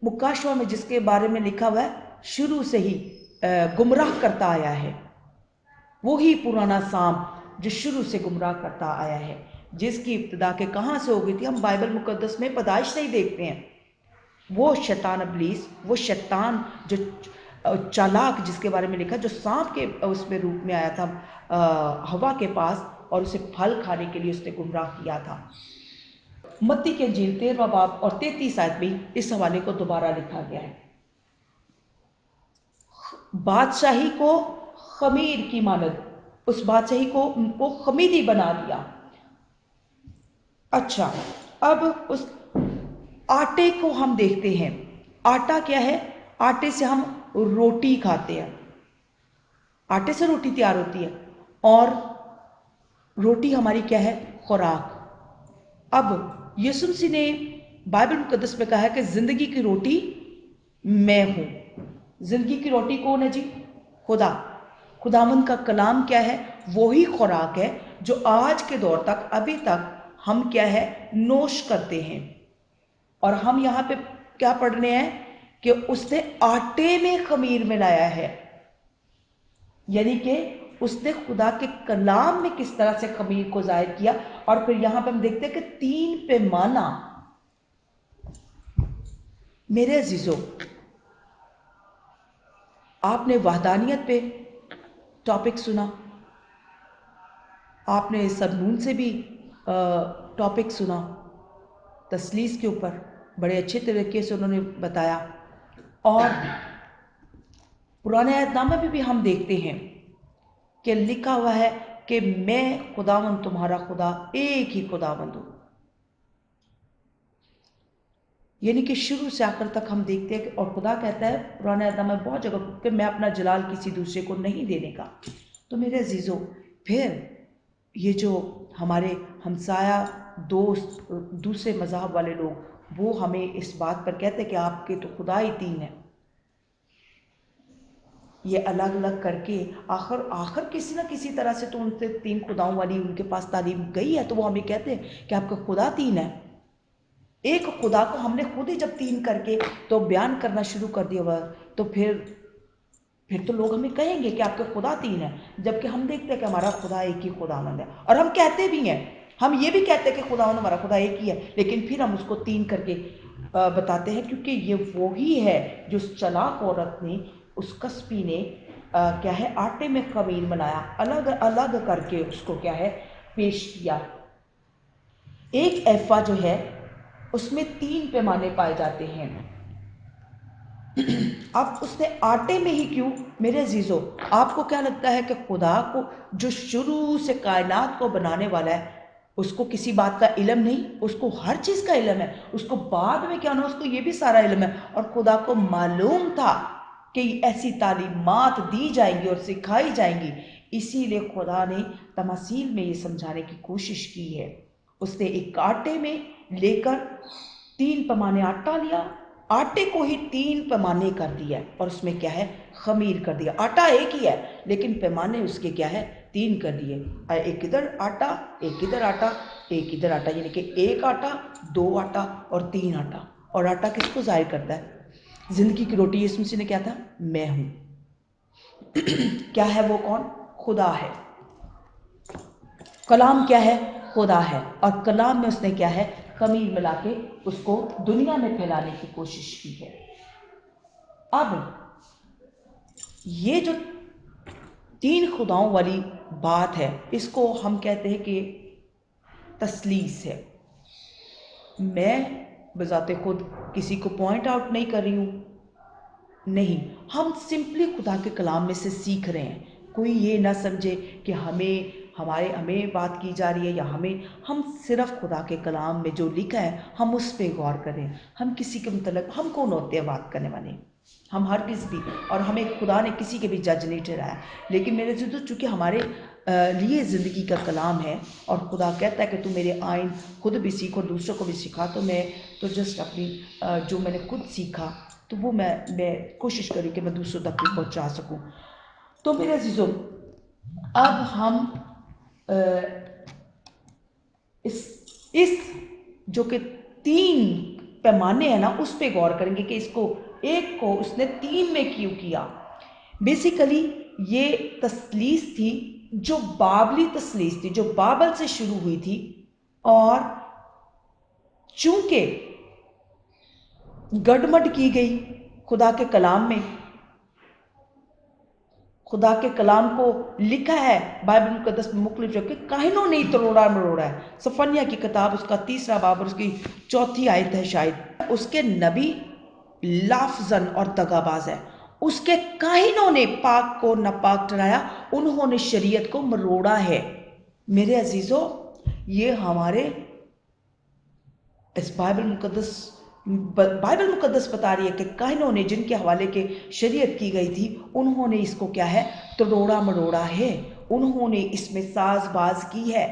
मुकाशवा में जिसके बारे में लिखा हुआ है शुरू से ही गुमराह करता आया है, वही पुराना सांप जो शुरू से गुमराह करता आया है, जिसकी इब्तिदा के कहाँ से हो गई थी हम बाइबल मुकद्दस में पैदाइश से ही देखते हैं। वो शैतान इब्लीस, वो शैतान जो चालाक जिसके बारे में लिखा जो सांप के उसमें रूप में आया था हवा के पास और उसे फल खाने के लिए उसने गुमराह किया था। मत्ती के इंजील 13वां बाब और 33 आयत में इस हवाले को दोबारा लिखा गया है। बादशाही को खमीर की मानद, उस बादशाही को उनको खमीरी बना दिया। अच्छा अब उस आटे को हम देखते हैं, आटा क्या है, आटे से हम रोटी खाते हैं। आटे से रोटी तैयार होती है, और रोटी हमारी क्या है? खुराक। अब यीशु मसीह ने बाइबल मुकद्दस में कहा है कि जिंदगी की रोटी मैं हूं। जिंदगी की रोटी कौन है जी? खुदा। खुदावंद का कलाम क्या है? वही खुराक है जो आज के दौर तक, अभी तक हम क्या है? नोश करते हैं। और हम यहाँ पे क्या पढ़ रहे हैं कि उसने आटे में खमीर मिलाया है, यानी कि उसने खुदा के कलाम में किस तरह से खमीर को जाहिर किया। और फिर यहां पे हम देखते हैं कि 3 पैमाना। मेरे अजीजों, आपने वहदानियत पे टॉपिक सुना, आपने सदमून से भी टॉपिक सुना, तसलीस के ऊपर बड़े अच्छे तरीके से उन्होंने बताया। और पुराने अहदनामे में भी हम देखते हैं कि लिखा हुआ है कि मैं खुदावंद तुम्हारा खुदा, एक ही खुदावंद हूं। यानी कि शुरू से आखिर तक हम देखते हैं कि, और खुदा कहता है पुराने अहदनामे में बहुत जगह कि मैं अपना जलाल किसी दूसरे को नहीं देने का। तो मेरे अजीजों, फिर ये जो हमारे हमसाया दोस्त दूसरे मज़हब वाले लोग, वो हमें इस बात पर कहते हैं कि आपके तो खुदा ही 3 है। ये अलग अलग करके आखिर किसी ना किसी तरह से तो उनसे 3 खुदाओं वाली उनके पास तालीम गई है, तो वो हमें कहते हैं कि आपका खुदा 3 है। एक खुदा को हमने खुद ही जब 3 करके तो बयान करना शुरू कर दिया हुआ, तो फिर तो लोग हमें कहेंगे कि आपके खुदा 3 है, जबकि हम देखते हैं कि हमारा खुदा एक ही खुदावंद है। और हम कहते भी हैं, हम ये भी कहते हैं कि खुदावंद हमारा खुदा एक ही है, लेकिन फिर हम उसको 3 करके बताते हैं, क्योंकि ये वही है जो उस चालाक औरत ने, उस कस्बी ने क्या है? आटे में खमीर बनाया, अलग अलग करके उसको क्या है? पेश किया। एक एफा जो है उसमें 3 पैमाने पाए जाते हैं। अब उसने आटे में ही क्यों? मेरे अजीजों, आपको क्या लगता है कि खुदा को, जो शुरू से कायनात को बनाने वाला है, उसको किसी बात का इल्म नहीं? उसको हर चीज़ का इल्म है। उसको बाद में क्या होना, उसको ये भी सारा इल्म है। और खुदा को मालूम था कि ऐसी तालीमात दी जाएंगी और सिखाई जाएंगी, इसीलिए खुदा ने तमासील में ये समझाने की कोशिश की है। उसने एक आटे में लेकर 3 पैमाने आटा लिया, आटे को ही 3 पैमाने कर दिया, और उसमें क्या है? खमीर कर दिया। आटा एक ही है, लेकिन पैमाने उसके क्या है? 3 कर दिए। एक इधर आटा, एक इधर आटा, एक इधर आटा, यानी कि 1 आटा, 2 आटा और 3 आटा। और आटा किसको जाहिर करता है? जिंदगी की रोटी यीशु मसीह ने क्या था? मैं हूं। क्या है वो? कौन? खुदा है। कलाम क्या है? खुदा है। और कलाम में उसने क्या है? खमीर मिला के उसको दुनिया में फैलाने की कोशिश की है। अब ये जो 3 खुदाओं वाली बात है, इसको हम कहते हैं कि तसलीस है। मैं बजाते खुद किसी को पॉइंट आउट नहीं कर रही हूं, नहीं, हम सिंपली खुदा के कलाम में से सीख रहे हैं। कोई ये ना समझे कि हमें बात की जा रही है, या हम सिर्फ खुदा के कलाम में जो लिखा है हम उस पर गौर करें। हम किसी के मतलब, हम कौन होते हैं बात करने वाले? हम हर किसी भी, और हमें खुदा ने किसी के भी जज नहीं ठहराया। लेकिन मेरे जो चूँकि हमारे लिए ज़िंदगी का कलाम है, और खुदा कहता है कि तू मेरे आइन खुद भी सीखो, दूसरों को भी सिखा, तो मैं तो जस्ट अपनी जो मैंने खुद सीखा, तो वो मैं कोशिश करी कि मैं दूसरों तक भी पहुँचा सकूँ। तो मेरे अजीज़ों, अब हम इस जो कि 3 पैमाने हैं ना, उस पे गौर करेंगे कि इसको एक को उसने 3 में क्यों किया। बेसिकली ये तसलीस थी जो बाबली तसलीस थी, जो बाबल से शुरू हुई थी। और चूंकि गड़बड़ की गई खुदा के कलाम में, खुदा के कलाम को लिखा है बाइबल मुकद्दस में मुख्तलिफ जगह, काहिनों ने तरोड़ा मरोड़ा है। सफनिया की किताब उसका 3 बाब और उसकी 4 आयत है शायद। उसके नबी लाफजन और दगाबाज है। उसके काहिनों ने पाक को नापाक ठहराया, उन्होंने शरीयत को मरोड़ा है। मेरे अजीजों, ये हमारे इस बाइबल मुकद्दस बाइबल मुकद्दस बता रही है कि काहिनों ने जिनके हवाले के शरीयत की गई थी, उन्होंने इसको क्या है, तोड़ा मरोड़ा है, उन्होंने इसमें साजबाज की है।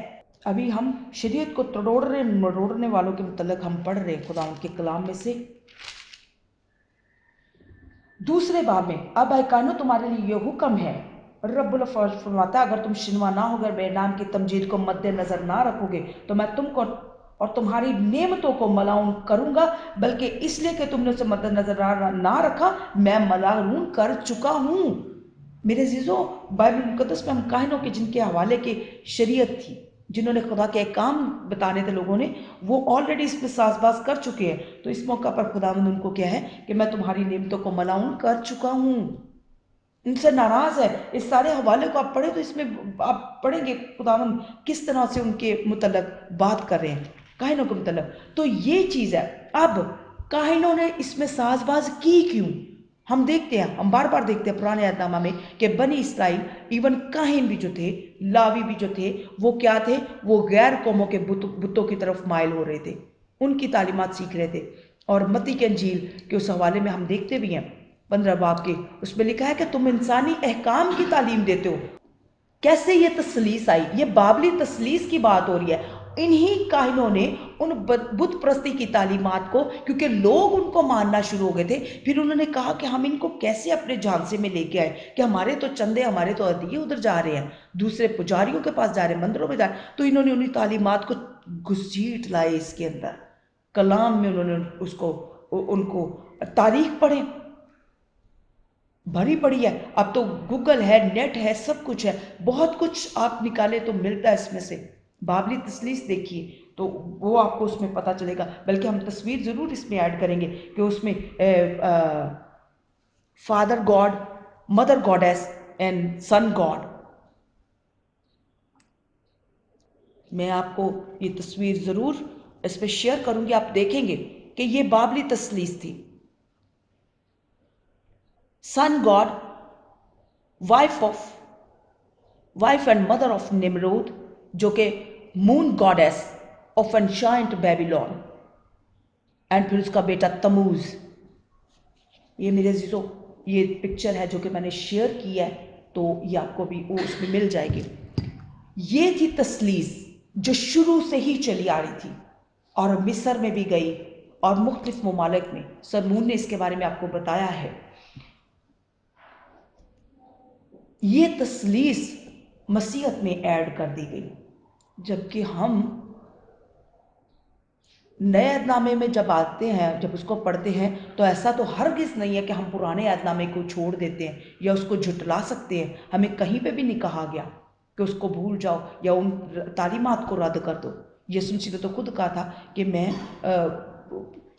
अभी हम शरीयत को तोड़ने मरोड़ने वालों के मुतल्लिक हम पढ़ रहे हैं खुदा उनके कलाम में से। दूसरे बाब में, अब ऐ कानो तुम्हारे लिए ये हुक्म है, रब्बुल फौज फरमाता है, अगर तुम शिनवा ना होकर मेरे नाम की तमजीद को मद्देनजर ना रखोगे तो मैं तुमको और तुम्हारी नेमतों को मलाउन करूंगा, बल्कि इसलिए कि तुमने उसे मद्देनजर ना रखा, मैं मलाउन कर चुका हूं। मेरे जीजो, बाइबल मुकद्दस में हम काहिनों के जिनके हवाले के शरीयत थी, जिन्होंने खुदा के काम बताने थे लोगों ने, वो ऑलरेडी इस पर साजबाज कर चुके हैं। तो इस मौका पर खुदावंद उनको क्या है कि मैं तुम्हारी नेमतों को मलाउन कर चुका हूँ, उनसे नाराज है। इस सारे हवाले को आप पढ़े तो इसमें आप पढ़ेंगे खुदावंद किस तरह से उनके मुतल्लक बात कर रहे हैं, काहिनों के मुतल्लक। तो ये चीज़ है। अब काहिनों ने इसमें साजबाज की क्यों? हम देखते हैं, हम बार बार देखते हैं पुराने अहदनामा में कि बनी इसराइल, इवन काहिन भी जो थे, लावी भी जो थे, वो क्या थे, वो गैर कौमों के बुतों की तरफ माइल हो रहे थे, उनकी तालीमात सीख रहे थे। और मत्ती के अंजील के उस हवाले में हम देखते भी हैं 15 बाब के, उसमें लिखा है कि तुम इंसानी अहकाम की तालीम देते हो। कैसे ये तसलीस आई? ये बाबली तसलीस की बात हो रही है। इन्हीं काहिनों ने उन बुत प्रस्ती की तालीमात को, क्योंकि लोग उनको मानना शुरू हो गए थे, फिर उन्होंने कहा कि हम इनको कैसे अपने झांसे में लेके आए कि हमारे तो चंदे, हमारे तो अदिये उधर जा रहे हैं, दूसरे पुजारियों के पास जा रहे हैं, मंदिरों में जा रहे हैं। तो इन्होंने उन्हीं तालीमात को घुसीट लाए इसके अंदर, कलाम में उन्होंने उसको उनको तारीख पढ़े, भरी पड़ी है। अब तो गूगल है, नेट है, सब कुछ है, बहुत कुछ आप निकाले तो मिलता है इसमें से। बाबली तसलीस देखिए तो वो आपको उसमें पता चलेगा। बल्कि हम तस्वीर ज़रूर इसमें ऐड करेंगे कि उसमें father God, mother goddess and son God, मैं आपको ये तस्वीर ज़रूर इस पर शेयर करूंगी, आप देखेंगे कि ये बाबली तसलीस थी। Son god, wife and mother of Nimrod, जो कि moon goddess of ancient Babylon, and फिर उसका बेटा तमूज। ये मेरे जीजो, ये पिक्चर है जो कि मैंने शेयर की है, तो ये आपको भी वो उसमें मिल जाएगी। ये थी तसलीस जो शुरू से ही चली आ रही थी, और मिस्र में भी गई, और मुख्तलिफ ममालिक में सरमून ने इसके बारे में आपको बताया है। ये तसलीस मसीहत में ऐड कर दी गई, जबकि हम नए अहदनामे में जब आते हैं, जब उसको पढ़ते हैं, तो ऐसा तो हरगिज़ नहीं है कि हम पुराने अहदनामे को छोड़ देते हैं या उसको झुटला सकते हैं। हमें कहीं पे भी नहीं कहा गया कि उसको भूल जाओ या उन तालीमात को रद्द कर दो। यीशु मसीह ने तो खुद कहा था कि मैं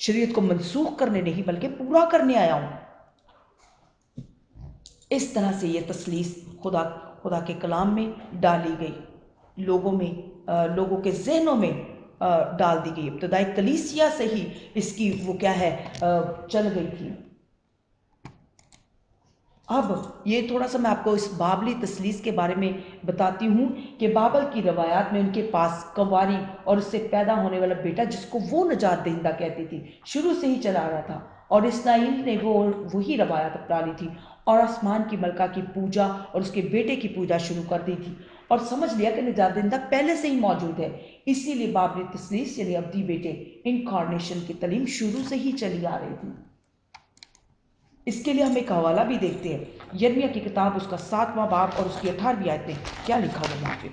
शरीयत को मनसूख करने नहीं बल्कि पूरा करने आया हूँ। इस तरह से ये तसलीस खुदा के कलाम में डाली गई, लोगों के जहनों में डाल दी गई। इब्तदाई कलीसिया से ही इसकी वो क्या है चल गई थी। अब ये थोड़ा सा मैं आपको इस बाबली तसलीस के बारे में बताती हूँ कि बाबल की रवायात में उनके पास कंवारी और उससे पैदा होने वाला बेटा, जिसको वो नजात दहिंदा कहती थी, शुरू से ही चला आ रहा था, और इस्राएल ने वही रवायत अपना ली थी, और आसमान की मलका की पूजा और उसके बेटे की पूजा शुरू कर दी थी, और समझ लिया कि निजात दहिंदा पहले से ही मौजूद है। इसीलिए बाबली तसलीस यानी अब्दी बेटे, इनकारनेशन की तालीम शुरू से ही चली आ रही थी। इसके लिए हम एक हवाला भी देखते हैं, यिर्मयाह की किताब, उसका 7वां बाब और उसकी 18वीं आयत में क्या लिखा हुआ है।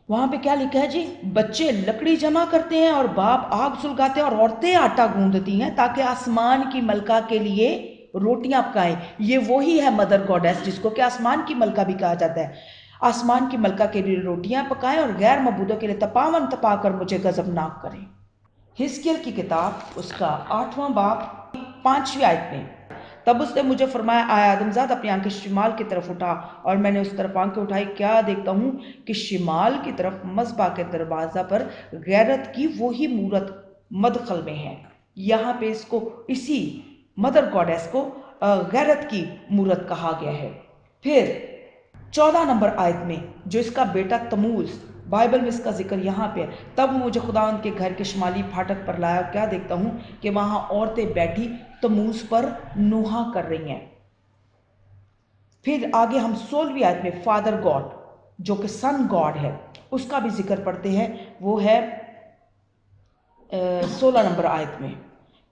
वहाँ पे क्या लिखा है जी? बच्चे लकड़ी जमा करते हैं और बाप आग सुलगाते हैं और औरतें आटा गूंदती हैं ताकि आसमान की मलका के लिए रोटियां पकाएं। ये वही है मदर गॉडेस जिसको कि आसमान की मलका भी कहा जाता है। आसमान की मलका के लिए रोटियां पकाएं और गैर मबूदों के लिए तपावन तपाकर मुझे गजबनाक करें। हिजकिय्याह की किताब, उसका 8वां बाब 5वीं आयत में, तब उसने मुझे फरमाया, आया आदमजाद, अपनी आंखें शिमाल की तरफ उठा, और मैंने उस तरफ आंखें उठाई, क्या देखता हूँ कि शिमाल की तरफ मस्बा के दरवाज़ा पर गैरत की वही मूरत मदखल में है। यहाँ पे इसको, इसी मदर गॉडेस को गैरत की मूरत कहा गया है। फिर 14 नंबर आयत में जो इसका बेटा तमूज, बाइबल में इसका जिक्र यहाँ पे है। तब मुझे खुदावंद के घर के शुमाली फाटक पर लाया, क्या देखता हूँ कि वहाँ औरतें बैठी तमूज पर नुहा कर रही हैं। फिर आगे हम 16वीं आयत में फादर गॉड जो कि सन गॉड है उसका भी जिक्र पढ़ते हैं, वो है 16 नंबर आयत में।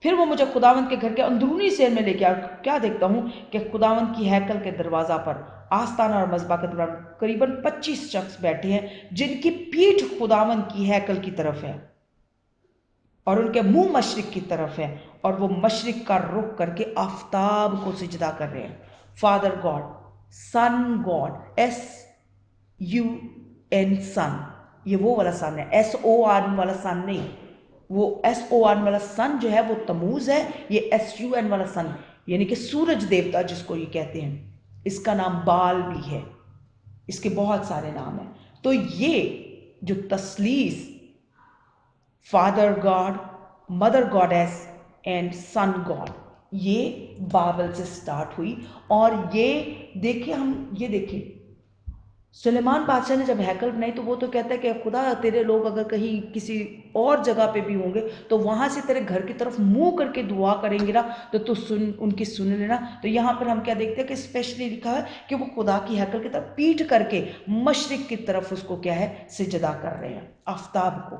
फिर वो मुझे खुदावंद के घर के अंदरूनी सेल में लेके आया, क्या देखता हूँ कि खुदावंद की हैकल के दरवाज़ा पर आस्ताना और मज़बा के दौरान करीबन 25 शख्स बैठे हैं जिनकी पीठ खुदावंद की हैकल की तरफ है और उनके मुंह मशरिक की तरफ है और वो मशरिक का रुख करके आफताब को सिजदा कर रहे हैं। Father God, son God, SUN sun, ये वो वाला सन है, SOR वाला सन नहीं। वो SOR वाला सन जो है वो तमूज है, ये SUN वाला सन यानी कि सूरज देवता जिसको ये कहते हैं, इसका नाम बाल भी है, इसके बहुत सारे नाम हैं। तो ये जो तस्लीस father God, mother goddess and son god, ये बाबल से स्टार्ट हुई। और ये देखिए, हम ये देखिए सुलेमान बादशाह ने जब हैकल बनाई तो वो तो कहता है कि खुदा तेरे लोग अगर कहीं किसी और जगह पे भी होंगे तो वहाँ से तेरे घर की तरफ मुंह करके दुआ करेंगे ना तो तू उनकी सुन लेना। तो यहाँ पर हम क्या देखते हैं कि स्पेशली लिखा है कि वो खुदा की हैकल की तरफ पीठ करके मशरिक की तरफ उसको क्या है सिजदा कर रहे हैं, आफ्ताब को।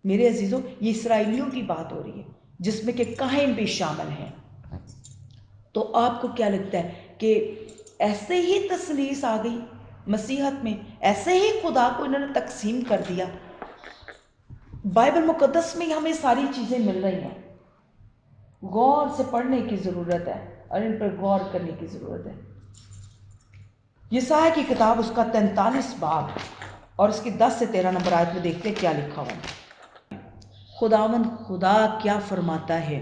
मेरे अजीजों, ये इसराइलियों की बात हो रही है जिसमें कि काहिन भी शामिल हैं। तो आपको क्या लगता है कि ऐसे ही तसलीस आ गई मसीहत में, ऐसे ही खुदा को इन्होंने तकसीम कर दिया? बाइबल मुकद्दस में हमें सारी चीज़ें मिल रही हैं, गौर से पढ़ने की ज़रूरत है और इन पर गौर करने की ज़रूरत है। यशायाह की किताब उसका 43 बाब और उसकी 10 से 13 नंबर आयत में देखते हैं क्या लिखा हुआ है। खुदावंद खुदा क्या फरमाता है,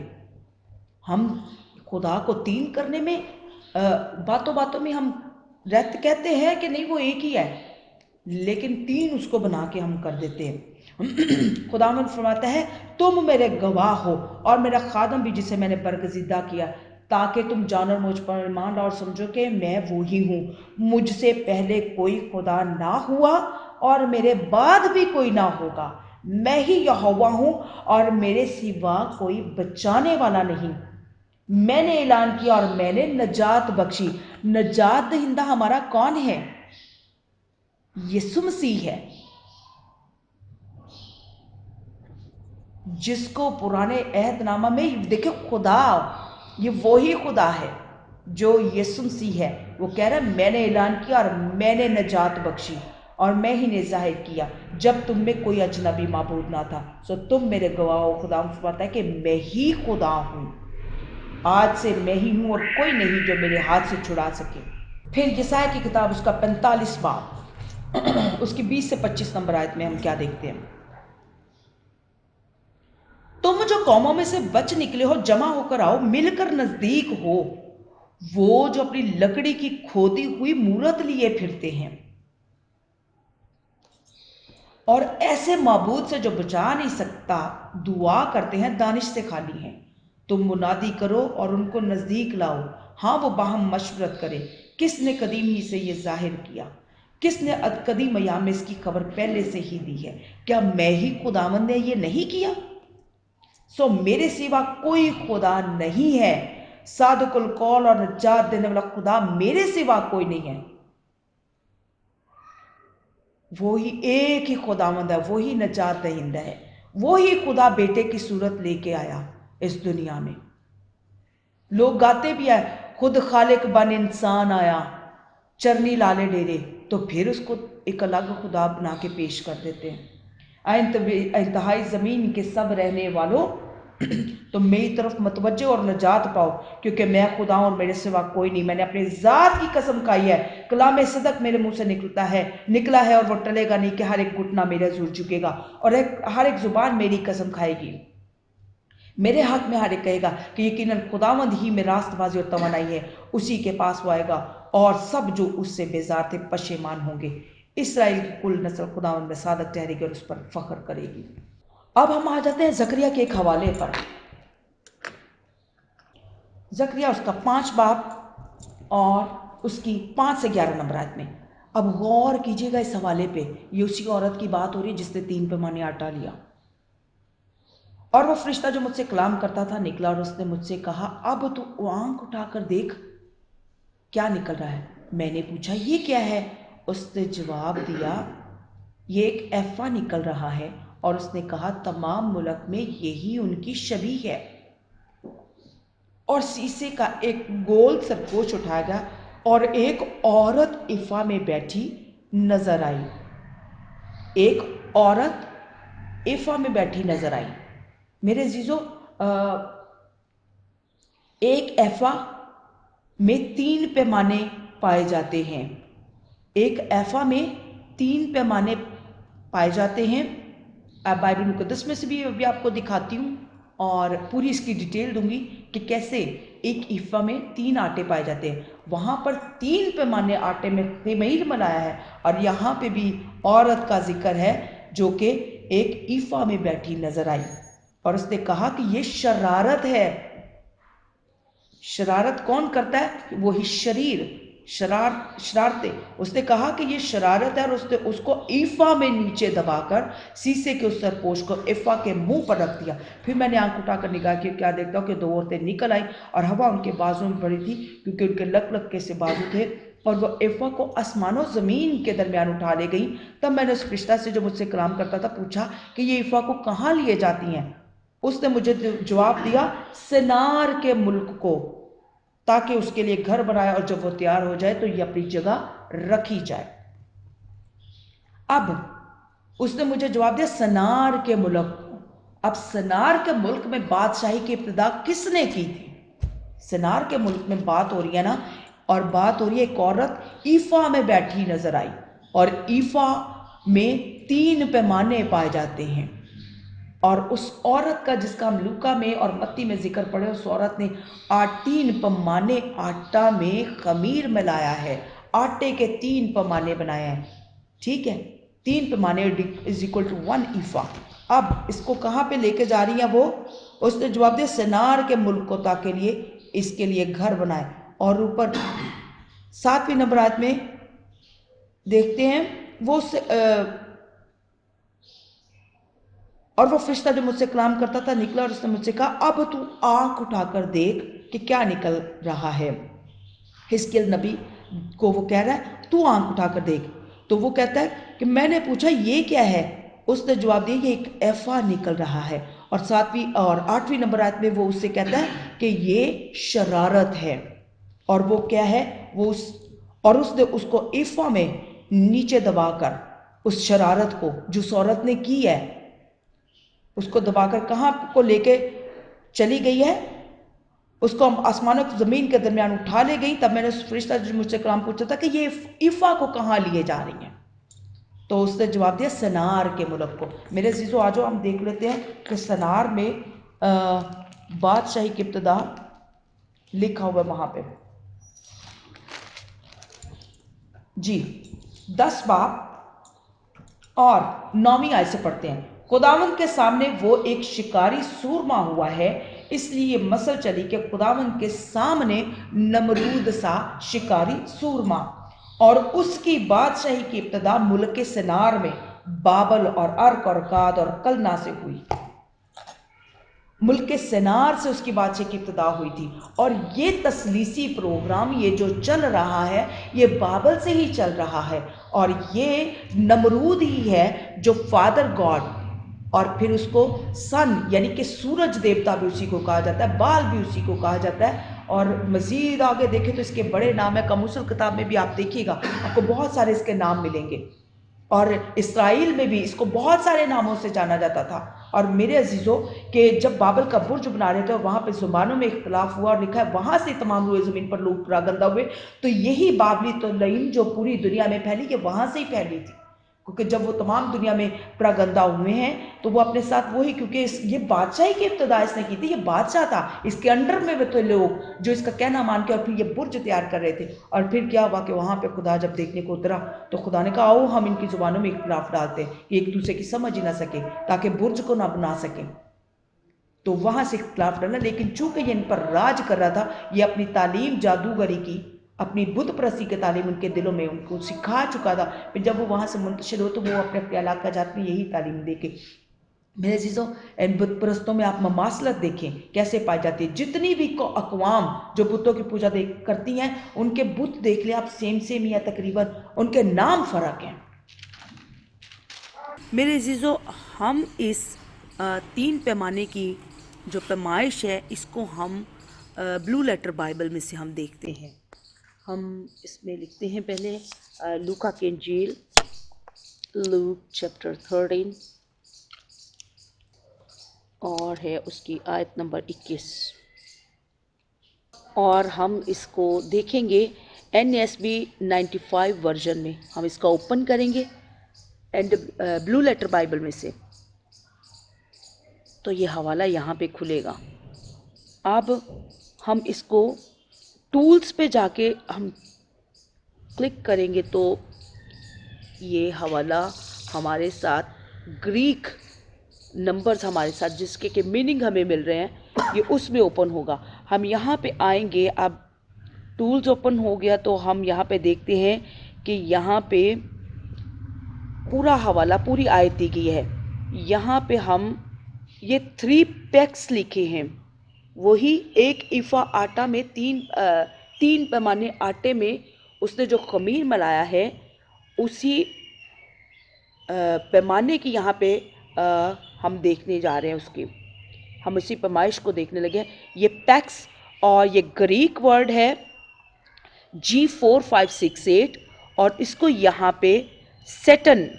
हम खुदा को तीन करने में बातों बातों में हम कहते हैं कि नहीं वो एक ही है, लेकिन तीन उसको बना के हम कर देते हैं। खुदावंद फरमाता है तुम मेरे गवाह हो और मेरा खादम भी जिसे मैंने बरगजीदा किया, ताकि तुम जानो मुझ पर ईमान लाओ और समझो कि मैं वो ही हूँ। मुझसे पहले कोई खुदा ना हुआ और मेरे बाद भी कोई ना होगा। मैं ही यहोवा हूँ और मेरे सिवा कोई बचाने वाला नहीं। मैंने ऐलान किया और मैंने नजात बख्शी। नजात दहिंदा हमारा कौन है? यीशु मसीह है, जिसको पुराने अहदनामा में देखो खुदा, ये वही खुदा है जो यीशु मसीह है। वो कह रहा है मैंने ऐलान किया और मैंने नजात बख्शी और मैं ही ने जाहिर किया जब तुम में कोई अजनबी माबूद ना था। सो तुम मेरे गवाह हो। खुदा फरमाता है कि मैं ही खुदा हूँ, आज से मैं ही हूँ और कोई नहीं जो मेरे हाथ से छुड़ा सके। फिर यशायाह की किताब उसका 45 बाब उसकी 20 से 25 नंबर आयत में हम क्या देखते हैं। तुम जो कौमों में से बच निकले हो, जमा होकर आओ, मिलकर नजदीक हो। वो जो अपनी लकड़ी की खोदी हुई मूरत लिए फिरते हैं और ऐसे माबूद से जो बचा नहीं सकता दुआ करते हैं, दानिश से खाली हैं। तुम मुनादी करो और उनको नजदीक लाओ, हाँ वो बाहम मशवरत करे। किसने कदीम ही से ये जाहिर किया, किसने कदीम अयाम में इसकी खबर पहले से ही दी है? क्या मैं ही खुदावंद ने ये नहीं किया? सो मेरे सिवा कोई खुदा नहीं है, सादुकुल कौल और नजात देने वाला खुदा मेरे सिवा कोई नहीं है। वो ही एक ही खुदावंद है, वो ही नजात दहिंदा है, वो ही खुदा बेटे की सूरत लेके आया इस दुनिया में। लोग गाते भी है खुद खालिक बन इंसान आया, चरनी लाले डेरे, तो फिर उसको एक अलग खुदा बना के पेश कर देते हैं। इंतहाई ज़मीन के सब रहने वालों तो मेरी तरफ मतवज्जो और नजात पाओ, क्योंकि मैं खुदा हूं और मेरे सिवा कोई नहीं। मैंने अपने ज़ात की कसम खाई है, कलाम सदक मेरे मुंह से निकला है और वो टलेगा नहीं कि हर एक घुटना मेरे जुड़ झुकेगा और हर एक जुबान मेरी कसम खाएगी। मेरे हक में हर एक कहेगा कि यकीनन खुदावंद ही में रास्तबाजी और तवानाई है, उसी के पास वो आएगा और सब जो उससे बेजार थे पशेमान होंगे। इसराइल की कुल नस्ल खुदावंद में सादक ठहरेगी और उस पर फख्र करेगी। अब हम आ जाते हैं जकरिया के एक हवाले पर। जकरिया उसका 5 बाब और उसकी 5 से 11 नंबर आयत में। अब गौर कीजिएगा इस हवाले पे, ये उसी औरत की बात हो रही है जिसने 3 पैमाने आटा लिया। और वो फरिश्ता जो मुझसे कलाम करता था निकला और उसने मुझसे कहा, अब तू आंख उठाकर देख क्या निकल रहा है। मैंने पूछा ये क्या है। उसने जवाब दिया ये एक एफा निकल रहा है। और उसने कहा तमाम मुल्क में यही उनकी शबीह है। और शीशे का एक गोल सरपोश उठाया गया और एक औरत इफा में बैठी नजर आई। एक औरत इफा में बैठी नजर आई। मेरे अजीजों, एक एफा में 3 पैमाने पाए जाते हैं। एक एफा में 3 पैमाने पाए जाते हैं। बाइबल मुकद्दस में से भी आपको दिखाती हूँ और पूरी इसकी डिटेल दूंगी कि कैसे एक ईफा में 3 आटे पाए जाते हैं। वहाँ पर 3 पैमाने आटे में खमीर मिलाया है और यहाँ पे भी औरत का जिक्र है जो कि एक ईफा में बैठी नजर आई। और उसने कहा कि ये शरारत है। शरारत कौन करता है? वही शरीर, शरारतें। उसने कहा कि ये शरारत है और उसने उसको ईफा में नीचे दबाकर शीशे के उस सरपोश को ईफा के मुंह पर रख दिया। फिर मैंने आंख उठाकर निगाह की, क्या देखता हूँ कि 2 औरतें निकल आई और हवा उनके बाजू में पड़ी थी क्योंकि उनके लक लक के से बाजू थे और वो ईफा को आसमानों ज़मीन के दरमियान उठा ले गई। तब मैंने उस फरिश्ता से जो मुझसे कलाम करता था पूछा कि ये ईफा को कहाँ लिए जाती हैं। उसने मुझे जवाब दिया सिनार के मुल्क को, ताकि उसके लिए घर बनाए और जब वो तैयार हो जाए तो ये अपनी जगह रखी जाए। अब उसने मुझे जवाब दिया सनार के मुल्क। अब सनार के मुल्क में बादशाही की इब्तिदा किसने की थी? सनार के मुल्क में बात हो रही है ना, और बात हो रही है एक औरत ईफा में बैठी नजर आई और ईफा में 3 पैमाने पाए जाते हैं। और उस औरत का जिसका हम लूका में और मत्ती में जिक्र पढ़े, उस औरत ने 3 पैमाने आटा में खमीर मिलाया है। आटे के 3 पैमाने बनाए हैं, ठीक है। 3 पैमाने इज इक्वल टू 1 ईफा। अब इसको कहाँ पे लेके जा रही है वो? उसने जवाब दिया सनार के मुल्क को, ताकि लिए इसके लिए घर बनाए। और ऊपर 7वीं नंबर आयत में देखते हैं वो और वो फरिश्ता जो मुझसे कलाम करता था निकला और उसने मुझसे कहा अब तू आंख उठाकर देख कि क्या निकल रहा है। हिजकिय्याह नबी को वो कह रहा है तू आंख उठाकर देख। तो वो कहता है कि मैंने पूछा ये क्या है। उसने जवाब दिया ये एक एफा निकल रहा है। और 7वीं और 8वीं नंबर आयत में वो उससे कहता है कि ये शरारत है। और वो क्या है? वो उसने उसको ईफा में नीचे दबाकर उस शरारत को जो उस औरत ने की है उसको दबाकर कहाँ को लेके चली गई है? उसको हम आसमानों की ज़मीन के दरमियान उठा ले गई। तब मैंने उस फरिश्ता जो मुझसे कलाम पूछा था कि ये ईफा को कहाँ लिए जा रही हैं, तो उसने जवाब दिया सनार के मुल्क को। मेरे अजीज़ों आज हम देख लेते हैं कि सनार में बादशाही की इब्तिदा लिखा हुआ वहाँ पे जी। 10 बाब और 9वीं आयत से पढ़ते हैं। खुदावंद के सामने वो एक शिकारी सूरमा हुआ है, इसलिए मसल चली कि खुदावंद के सामने नमरूद सा शिकारी सूरमा। और उसकी बादशाही की इब्तिदा मुल्क सनार में बाबल और अर्क और काद और कलना से हुई। मुल्क सनार से उसकी बादशाही की इब्तिदा हुई थी। और ये तसलीसी प्रोग्राम ये जो चल रहा है ये बाबल से ही चल रहा है। और ये नमरूद ही है जो फादर गॉड, और फिर उसको सन यानी कि सूरज देवता भी उसी को कहा जाता है, बाल भी उसी को कहा जाता है। और मज़ीद आगे देखें तो इसके बड़े नाम है। कमुसल किताब में भी आप देखिएगा आपको बहुत सारे इसके नाम मिलेंगे। और इसराइल में भी इसको बहुत सारे नामों से जाना जाता था। और मेरे अजीज़ों कि जब बाबल का बुर्ज बना रहे थे और वहाँ पे ज़ुबानों में इख्तलाफ हुआ और लिखा है वहाँ से तमाम रूए ज़मीन पर लोग परागंदा हुए, तो यही बाबली तौहीद जो पूरी दुनिया में फैली ये वहाँ से ही फैली थी। क्योंकि जब वो तमाम दुनिया में परागंदा हुए हैं तो वो अपने साथ वही, क्योंकि ये बादशाही की इब्तिदा इसने की थी, ये बादशाह था, इसके अंडर में वे तो लोग जो इसका कहना मान के और फिर ये बुर्ज तैयार कर रहे थे। और फिर क्या हुआ कि वहाँ पे खुदा जब देखने को उतरा तो खुदा ने कहा आओ हम इनकी ज़ुबानों में इख्तिलाफ डालते हैं, एक दूसरे की समझ ही ना सके ताकि बुर्ज को ना बना सके। तो वहाँ से इख्तिलाफ डाला, लेकिन चूंकि ये इन पर राज कर रहा था, ये अपनी तालीम जादूगरी की अपनी बुत प्रसी की तालीम उनके दिलों में उनको सिखा चुका था। फिर जब वो वहाँ से मुंतशिर हो तो वो अपने अपने इलाका जाते हैं यही तालीम दे के। मेरे चीज़ों इन बुत परस्तों में आप ममासलत देखें कैसे पाई जाती है। जितनी भी अकवाम जो बुतों की पूजा करती हैं उनके बुत देख ले आप, सेम सेम या तकरीबन उनके नाम फ़र्क हैं। मेरे अजीज़ों, हम इस 3 पैमाने की जो पैमाइश है इसको हम ब्लू लेटर बाइबल में से हम देखते हैं। हम इसमें लिखते हैं पहले लूका की इंजील, लूक चैप्टर 13 और है उसकी आयत नंबर 21, और हम इसको देखेंगे NSB 95 वर्जन में। हम इसका ओपन करेंगे एंड ब्लू लेटर बाइबल में से, तो ये हवाला यहाँ पे खुलेगा। अब हम इसको टूल्स पे जाके हम क्लिक करेंगे तो ये हवाला हमारे साथ ग्रीक नंबर्स हमारे साथ जिसके के मीनिंग हमें मिल रहे हैं ये उसमें ओपन होगा। हम यहाँ पे आएंगे, अब टूल्स ओपन हो गया तो हम यहाँ पे देखते हैं कि यहाँ पे पूरा हवाला पूरी आयत दी गई है। यहाँ पे हम ये 3 पैक्स लिखे हैं, वही 1 ईफा आटा में 3 पैमाने आटे में उसने जो खमीर मिलाया है उसी पैमाने की यहाँ पे हम देखने जा रहे हैं उसकी, हम इसी पैमाइश को देखने लगे। ये पैक्स और ये ग्रीक वर्ड है G4568 और इसको यहाँ पे सेटन,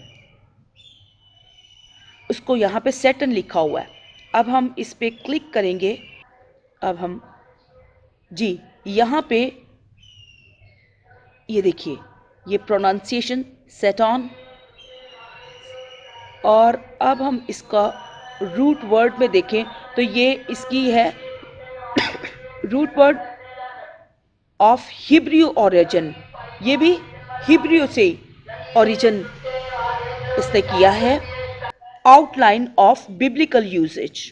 उसको यहाँ पे सेटन लिखा हुआ है। अब हम इस पे क्लिक करेंगे। अब हम जी यहाँ पे ये देखिए ये प्रोनाउंसिएशन सेटॉन, और अब हम इसका रूट वर्ड में देखें तो ये इसकी है root word of Hebrew origin, ये भी हिब्रू से ओरिजिन इसने किया है। Outline of biblical usage,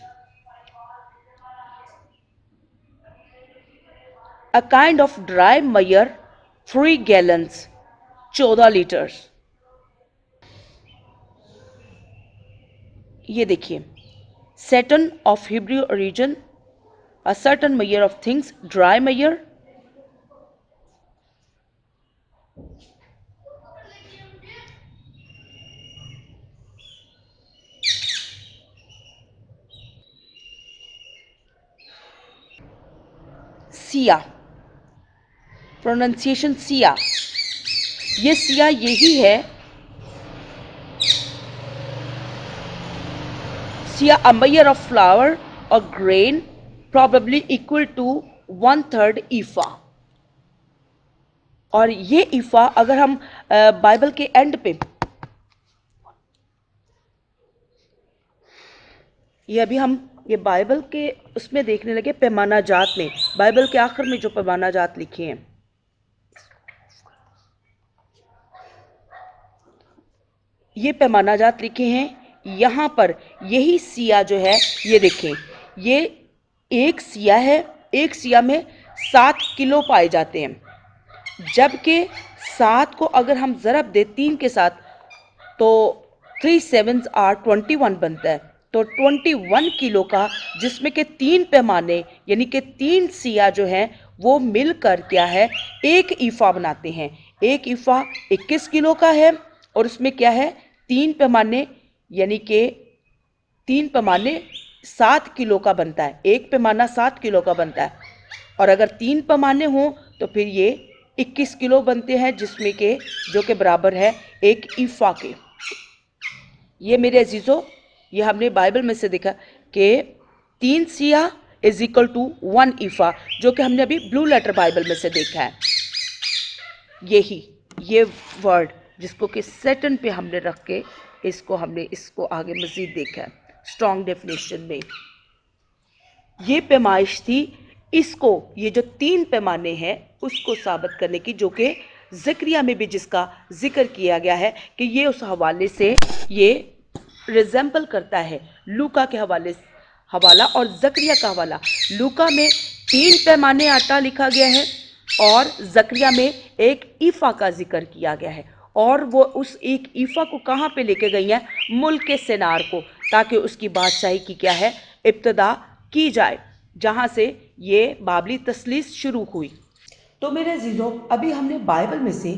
a kind of dry measure 3 gallons 14 litres. ये देखिए seton of Hebrew origin, a certain measure of things, dry measure. Seah, pronunciation seah, ये seah यही है। Seah a measure of flour और grain probably equal to 1/3 ephah. और ये ईफा अगर हम बाइबल के एंड पे, ये अभी हम ये बाइबल के उसमें देखने लगे पैमाना जात में, बाइबल के आखिर में जो पैमाना जात लिखे हैं, ये पैमाना जात लिखे हैं। यहाँ पर यही सिया जो है ये देखें, ये एक सिया है, एक सिया में 7 किलो पाए जाते हैं, जबकि 7 को अगर हम ज़रब दे 3 के साथ तो 3 7s are 21 बनता है। तो 21 किलो का, जिसमें के 3 पैमाने यानी कि 3 सिया जो हैं वो मिलकर क्या है एक ईफा बनाते हैं। एक ईफा 21 किलो का है और उसमें क्या है 3 पैमाने यानी कि 3 पैमाने 7 किलो का बनता है, एक पैमाना 7 किलो का बनता है। और अगर 3 पैमाने हों तो फिर ये 21 किलो बनते हैं, जिसमें के जो के बराबर है एक ईफा के। ये मेरे अजीज़ों ये हमने बाइबल में से देखा कि 3 सिया इज इक्वल टू 1 ईफा, जो कि हमने अभी ब्लू लेटर बाइबल में से देखा है। यही ये वर्ड जिसको कि सेटन पे हमने रख के इसको आगे मज़ीद देखा है स्ट्रॉन्ग डेफिनेशन में। ये पैमाइश थी, इसको ये जो 3 पैमाने हैं उसको साबित करने की, जो कि ज़करिया में भी जिसका जिक्र किया गया है कि ये उस हवाले से ये रिजेंबल करता है लूका के हवाला और ज़करिया का हवाला। लूका में 3 पैमाने आटा लिखा गया है اور زکریا میں ایک ایفا کا ذکر کیا گیا ہے، اور وہ اس ایک ایفا کو کہاں پہ لے کے گئی ہیں؟ ملک کے سینار کو، تاکہ اس کی بادشاہی کی کیا ہے؟ ابتدا کی جائے، جہاں سے یہ بابلی تثلیث شروع ہوئی۔ تو میرے عزیزوں، ابھی ہم نے بائبل میں سے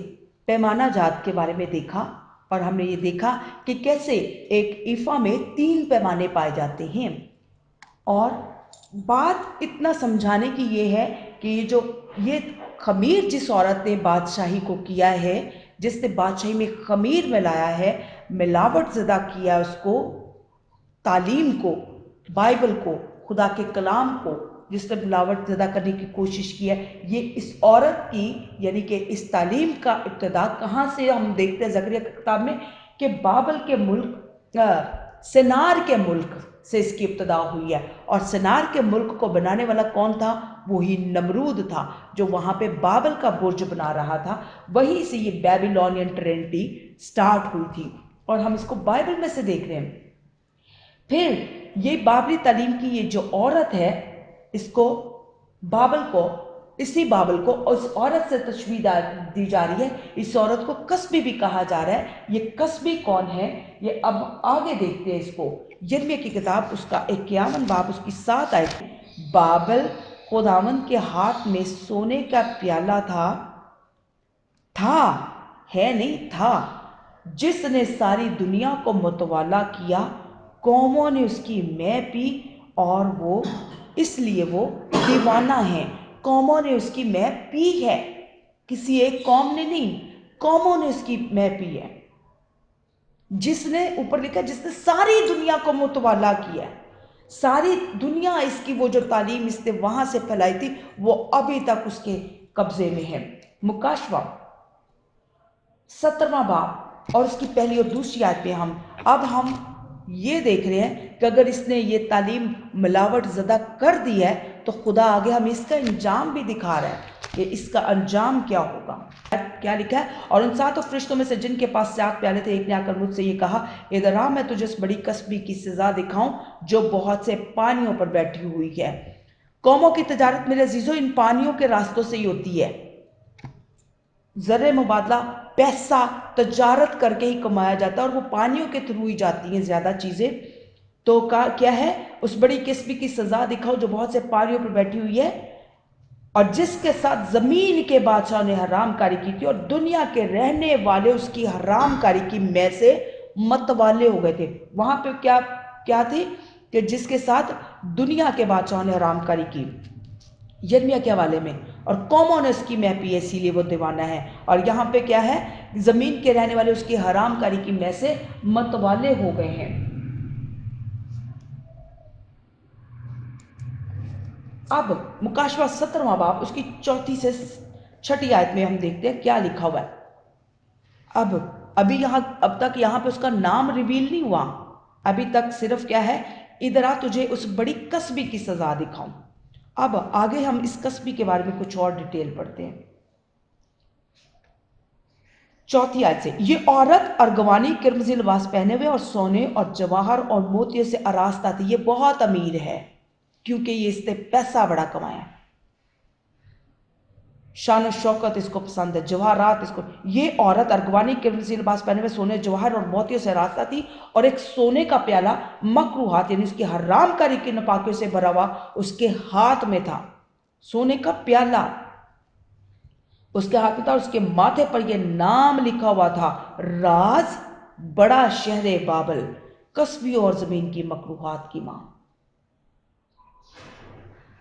پیمانہ جات کے بارے میں دیکھا، اور ہم نے یہ دیکھا کہ کیسے ایک ایفا میں 3 پیمانے پائے جاتے ہیں، اور بات اتنا سمجھانے کی یہ ہے کہ یہ خمیر جس عورت نے بادشاہی کو کیا ہے، جس نے بادشاہی میں خمیر ملایا ہے، ملاوٹ زدہ کیا اس کو، تعلیم کو، بائبل کو، خدا کے کلام کو، جس نے ملاوٹ زدہ کرنے کی کوشش کی ہے، یہ اس عورت کی، یعنی کہ اس تعلیم کا ابتدا کہاں سے ہم دیکھتے ہیں زکریا کی کتاب میں، کہ بابل کے ملک، سنار کے ملک سے اس کی ابتدا ہوئی ہے۔ اور سنار کے ملک کو بنانے والا کون تھا؟ وہی نمرود تھا، جو وہاں پہ بابل کا برج بنا رہا تھا۔ وہیں سے یہ بیبیلونین ٹرینٹی سٹارٹ ہوئی تھی، اور ہم اس کو بائبل میں سے دیکھ رہے ہیں۔ پھر یہ بابلی تعلیم کی یہ جو عورت ہے، اس کو بابل کو، اسی بابل کو اس عورت سے تشبیہ دی جا رہی ہے۔ اس عورت کو کسبی بھی کہا جا رہا ہے۔ یہ کسبی کون ہے؟ یہ اب آگے دیکھتے ہیں اس کو۔ یرمیہ کی کتاب اس کا 51 باب اس کی 7 آیت، بابل خداوند کے ہاتھ میں سونے کا پیالہ تھا، ہے نہیں تھا، جس نے ساری دنیا کو متوالا کیا، قوموں نے اس کی مے پی، اور وہ اس لیے وہ دیوانہ ہیں۔ قوموں نے اس کی مے پی ہے، کسی ایک قوم نے نہیں، قوموں نے اس کی مے پی ہے۔ جس نے، اوپر لکھا، جس نے ساری دنیا کو متوالا کیا ہے، ساری دنیا، اس کی وہ جو تعلیم اس نے وہاں سے پھیلائی تھی، وہ ابھی تک اس کے قبضے میں ہے۔ مکاشوہ 17واں باب اور اس کی پہلی اور دوسری آیت میں ہم یہ دیکھ رہے ہیں کہ اگر اس نے یہ تعلیم ملاوٹ زدہ کر دی ہے، تو خدا آگے ہمیں اس کا انجام بھی دکھا رہا ہے کہ اس کا انجام کیا ہوگا۔ کیا لکھا ہے؟ اور ان 7 فرشتوں میں سے جن کے پاس 7 پیالے تھے، ایک نے آ کر مجھ سے یہ کہا، ادھر آ، میں تجھے اس بڑی کسبی کی سزا دکھاؤں جو بہت سے پانیوں پر بیٹھی ہوئی ہے۔ قوموں کی تجارت میرے عزیزوں ان پانیوں کے راستوں سے ہی ہوتی ہے۔ زر مبادلہ، پیسہ تجارت کر کے ہی کمایا جاتا ہے، اور وہ پانیوں کے تھرو ہی جاتی ہیں زیادہ چیزیں۔ تو کیا ہے؟ اس بڑی کسبی کی سزا دکھاؤ جو بہت سے پانیوں پر بیٹھی ہوئی ہے، اور جس کے ساتھ زمین کے بادشاہ نے حرام کاری کی تھی، اور دنیا کے رہنے والے اس کی حرام کاری کی میں سے متوالے ہو گئے تھے۔ وہاں پہ کیا تھی؟ کہ جس کے ساتھ دنیا کے بادشاہوں نے حرام کاری کی، یرمیہ کے حوالے میں، اور قوموں نے اس کی میں پی، اسی لیے وہ دیوانہ ہے۔ اور یہاں پہ کیا ہے؟ زمین کے رہنے والے اس کی حرام کاری کی میں سے متوالے ہو گئے ہیں۔ اب مکاشوہ 17واں باب اس کی 4 سے 6 آیت میں ہم دیکھتے ہیں کیا لکھا ہوا ہے۔ اب تک یہاں پہ اس کا نام ریویل نہیں ہوا، ابھی تک صرف کیا ہے؟ ادھر آ، تجھے اس بڑی کسبی کی سزا دکھاؤں۔ اب آگے ہم اس کسبی کے بارے میں کچھ اور ڈیٹیل پڑھتے ہیں۔ 4 آیت سے، یہ عورت ارغوانی قرمزی لباس پہنے ہوئے اور سونے اور جواہر اور موتیوں سے آراستہ تھی۔ یہ بہت امیر ہے، کیونکہ یہ اس نے پیسہ بڑا کمایا، شان و شوکت اس کو پسند ہے، جواہرات اس کو۔ یہ عورت ارغوانی قرمزی لباس پہنے ہوئے سونے، جواہر اور موتیوں سے آراستہ تھی، اور ایک سونے کا پیالہ مکروہات، یعنی اس کی حرام کاری کی نپاکیوں سے بھرا ہوا اس کے ہاتھ میں تھا۔ سونے کا پیالہ اس کے ہاتھ میں تھا، اور اس کے ماتھے پر یہ نام لکھا ہوا تھا، راز، بڑا شہر بابل، کسبیوں اور زمین کی مکروہات کی ماں۔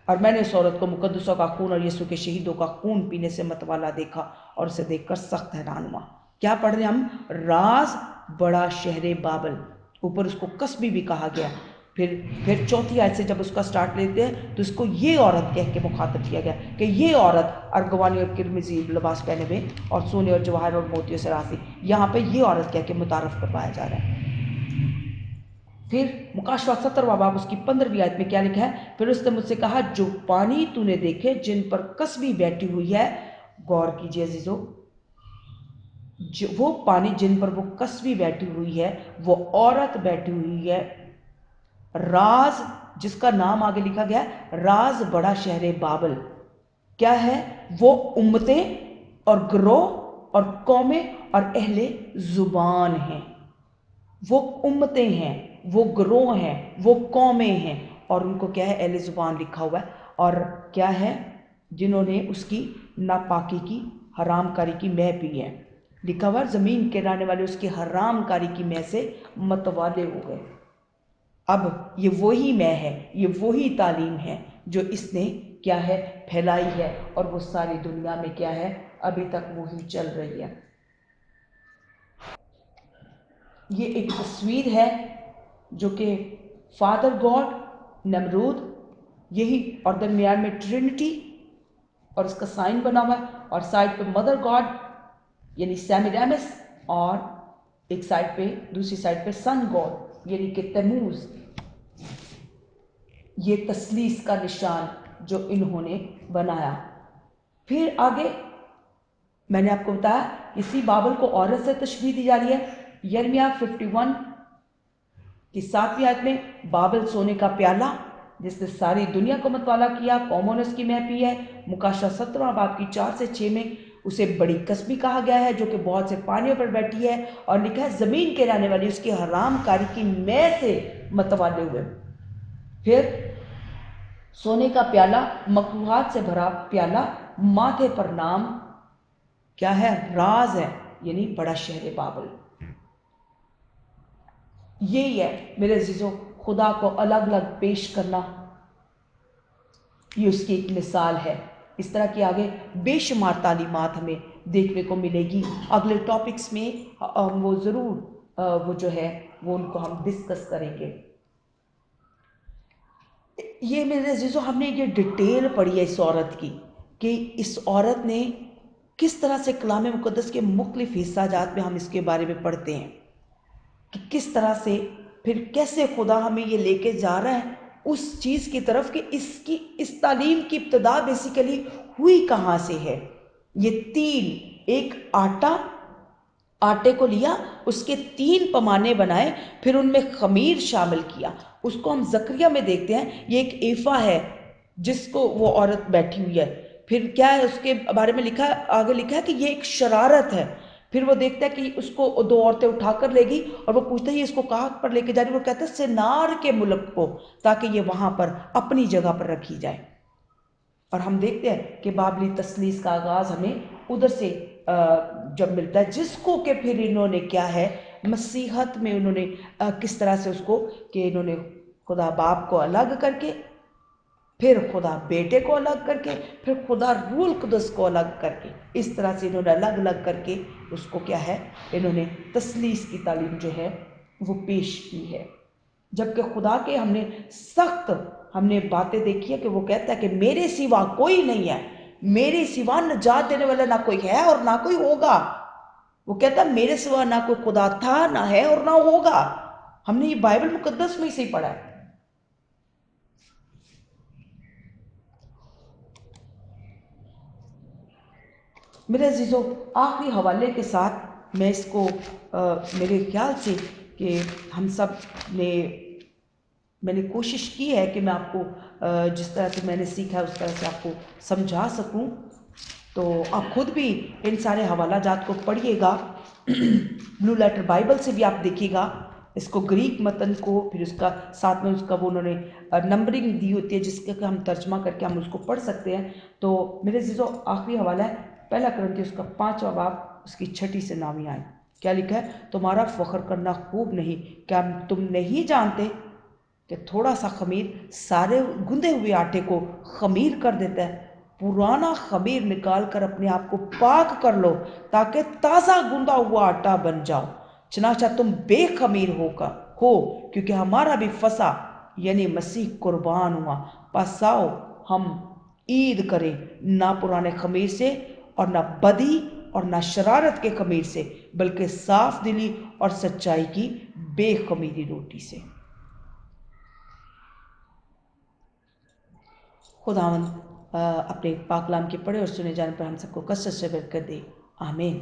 اور میں نے اس عورت کو مقدسوں کا خون اور یسوع کے شہیدوں کا خون پینے سے متوالا دیکھا، اور اسے دیکھ کر سخت حیران ہوا۔ کیا پڑھ رہے ہیں ہم؟ راز، بڑا شہر بابل، اوپر اس کو کسبی بھی کہا گیا۔ پھر 4 آیت سے جب اس کا سٹارٹ لیتے ہیں تو اس کو یہ عورت کہہ کے مخاطب کیا گیا کہ یہ عورت ارغوانی اور قرمزی لباس پہنے ہوئے اور سونے اور جواہر اور موتیوں سے آراستہ، یہاں پہ یہ عورت کہہ کے متعارف کروایا جا رہا ہے۔ پھر مکاشوہ 17واں باب اس کی 15ویں آیت میں کیا لکھا ہے؟ پھر اس نے مجھ سے کہا، جو پانی تو نے دیکھے جن پر کسبی بیٹھی ہوئی ہے، غور کیجئے عزیزو، وہ پانی جن پر وہ کسبی بیٹھی ہوئی ہے، وہ عورت بیٹھی ہوئی ہے، راز، جس کا نام آگے لکھا گیا ہے، راز، بڑا شہر بابل۔ کیا ہے؟ وہ امتیں اور گروہ اور قومیں اور اہل زبان ہیں. وہ امتیں ہیں، وہ گروہ ہیں، وہ قومیں ہیں، اور ان کو کیا ہے؟ اہل زبان لکھا ہوا ہے. اور کیا ہے؟ جنہوں نے اس کی ناپاکی کی، حرام کاری کی مے پی ہے. لکھا ہوا زمین کے رہنے والے اس کی حرام کاری کی مے سے متوالے ہو گئے. اب یہ وہی مے ہے، یہ وہی تعلیم ہے جو اس نے کیا ہے؟ پھیلائی ہے، اور وہ ساری دنیا میں کیا ہے؟ ابھی تک وہی چل رہی ہے. یہ ایک تصویر ہے جو کہ فادر گاڈ، نمرود، یہی، اور درمیان میں ٹرینٹی اور اس کا سائن بنا ہوا ہے، اور سائڈ پہ مدر گاڈ یعنی سیمیڈیمس، اور ایک سائڈ پہ، دوسری سائڈ پہ سن گاڈ یعنی کہ تموز. یہ تثلیث کا نشان جو انہوں نے بنایا. پھر آگے میں نے آپ کو بتایا اسی بابل کو عورت سے تشبیہ دی جا رہی ہے. یرمیہ 51 کی 7ویں آیت میں بابل سونے کا پیالہ جس نے ساری دنیا کو متوالا کیا، قوموں نے اس کی مے پی ہے. مکاشفہ 17 باب کی 4 سے 6 میں اسے بڑی کسبی کہا گیا ہے جو کہ بہت سے پانیوں پر بیٹھی ہے، اور لکھا ہے زمین کے رہنے والی اس کی حرام کاری کی مے سے متوالے ہوئے. پھر سونے کا پیالہ، مکروہات سے بھرا پیالہ، ماتھے پر نام کیا ہے؟ راز ہے، یعنی بڑا شہر بابل. یہی ہے میرے عزیزوں، خدا کو الگ الگ پیش کرنا، یہ اس کی ایک مثال ہے. اس طرح کی آگے بے شمار تعلیمات ہمیں دیکھنے کو ملے گی. اگلے ٹاپکس میں وہ ضرور وہ جو ہے وہ ان کو ہم ڈسکس کریں گے. یہ میرے عزیزوں ہم نے یہ ڈیٹیل پڑھی ہے اس عورت کی، کہ اس عورت نے کس طرح سے کلام مقدس کے مختلف حصہ جات میں ہم اس کے بارے میں پڑھتے ہیں کہ کس طرح سے پھر کیسے خدا ہمیں یہ لے کے جا رہا ہے اس چیز کی طرف کہ اس تعلیم کی ابتدا بیسیکلی ہوئی کہاں سے ہے. یہ ایک آٹے کو لیا، اس کے 3 پیمانے بنائے، پھر ان میں خمیر شامل کیا. اس کو ہم زکریا میں دیکھتے ہیں، یہ ایک ایفا ہے جس کو وہ عورت بیٹھی ہوئی ہے. پھر کیا ہے اس کے بارے میں لکھا ہے، آگے لکھا ہے کہ یہ ایک شرارت ہے. پھر وہ دیکھتا ہے کہ اس کو 2 عورتیں اٹھا کر لے گی، اور وہ پوچھتا ہے یہ اس کو کہاں پر لے کے جا رہی؟ وہ کہتا ہے سنار کے ملک کو، تاکہ یہ وہاں پر اپنی جگہ پر رکھی جائے. اور ہم دیکھتے ہیں کہ بابلی تثلیث کا آغاز ہمیں ادھر سے جب ملتا ہے، جس کو کہ پھر انہوں نے کیا ہے مسیحت میں انہوں نے کس طرح سے اس کو کہ انہوں نے خدا باپ کو الگ کر کے، پھر خدا بیٹے کو الگ کر کے، پھر خدا روح القدس کو الگ کر کے، اس طرح سے انہوں نے الگ الگ کر کے اس کو کیا ہے انہوں نے تثلیث کی تعلیم جو ہے وہ پیش کی ہے. جبکہ خدا کے ہم نے باتیں دیکھی ہے کہ وہ کہتا ہے کہ میرے سوا کوئی نہیں ہے، میرے سوا نجات دینے والا نہ کوئی ہے اور نہ کوئی ہوگا. وہ کہتا ہے میرے سوا نہ کوئی خدا تھا، نہ ہے اور نہ ہوگا. ہم نے یہ بائبل مقدس میں سے ہی پڑھا ہے. میرے عزیزوں، آخری حوالے کے ساتھ میں اس کو میرے خیال سے کہ ہم سب نے میں نے کوشش کی ہے کہ میں آپ کو جس طرح سے میں نے سیکھا اس طرح سے آپ کو سمجھا سکوں. تو آپ خود بھی ان سارے حوالہ جات کو پڑھیے گا. بلو لیٹر بائبل سے بھی آپ دیکھیے گا اس کو، گریک متن کو، پھر اس کا ساتھ میں اس کا وہ انہوں نے نمبرنگ دی ہوتی ہے جس کا ہم ترجمہ کر کے ہم اس کو پڑھ سکتے ہیں. تو میرے عزیزوں آخری حوالہ ہے 1 کرنتھیوں اس کا 5واں باب اس کی 6 سے 9 آیت. کیا لکھا ہے؟ تمہارا فخر کرنا خوب نہیں، کیا تم نہیں جانتے کہ تھوڑا سا خمیر سارے گندے ہوئے آٹے کو خمیر کر دیتا ہے؟ پرانا خمیر نکال کر اپنے آپ کو پاک کر لو تاکہ تازہ گندا ہوا آٹا بن جاؤ. چنانچہ تم بے خمیر ہو کیونکہ ہمارا بھی فسح یعنی مسیح قربان ہوا. پس آؤ ہم عید کریں، نہ پرانے خمیر سے اور نہ بدی اور نہ شرارت کے خمیر سے، بلکہ صاف دلی اور سچائی کی بے خمیری روٹی سے. خداوند اپنے پاک کلام کے پڑھے اور سنے جانے پر ہم سب کو کثرت سے برکت دے. آمین.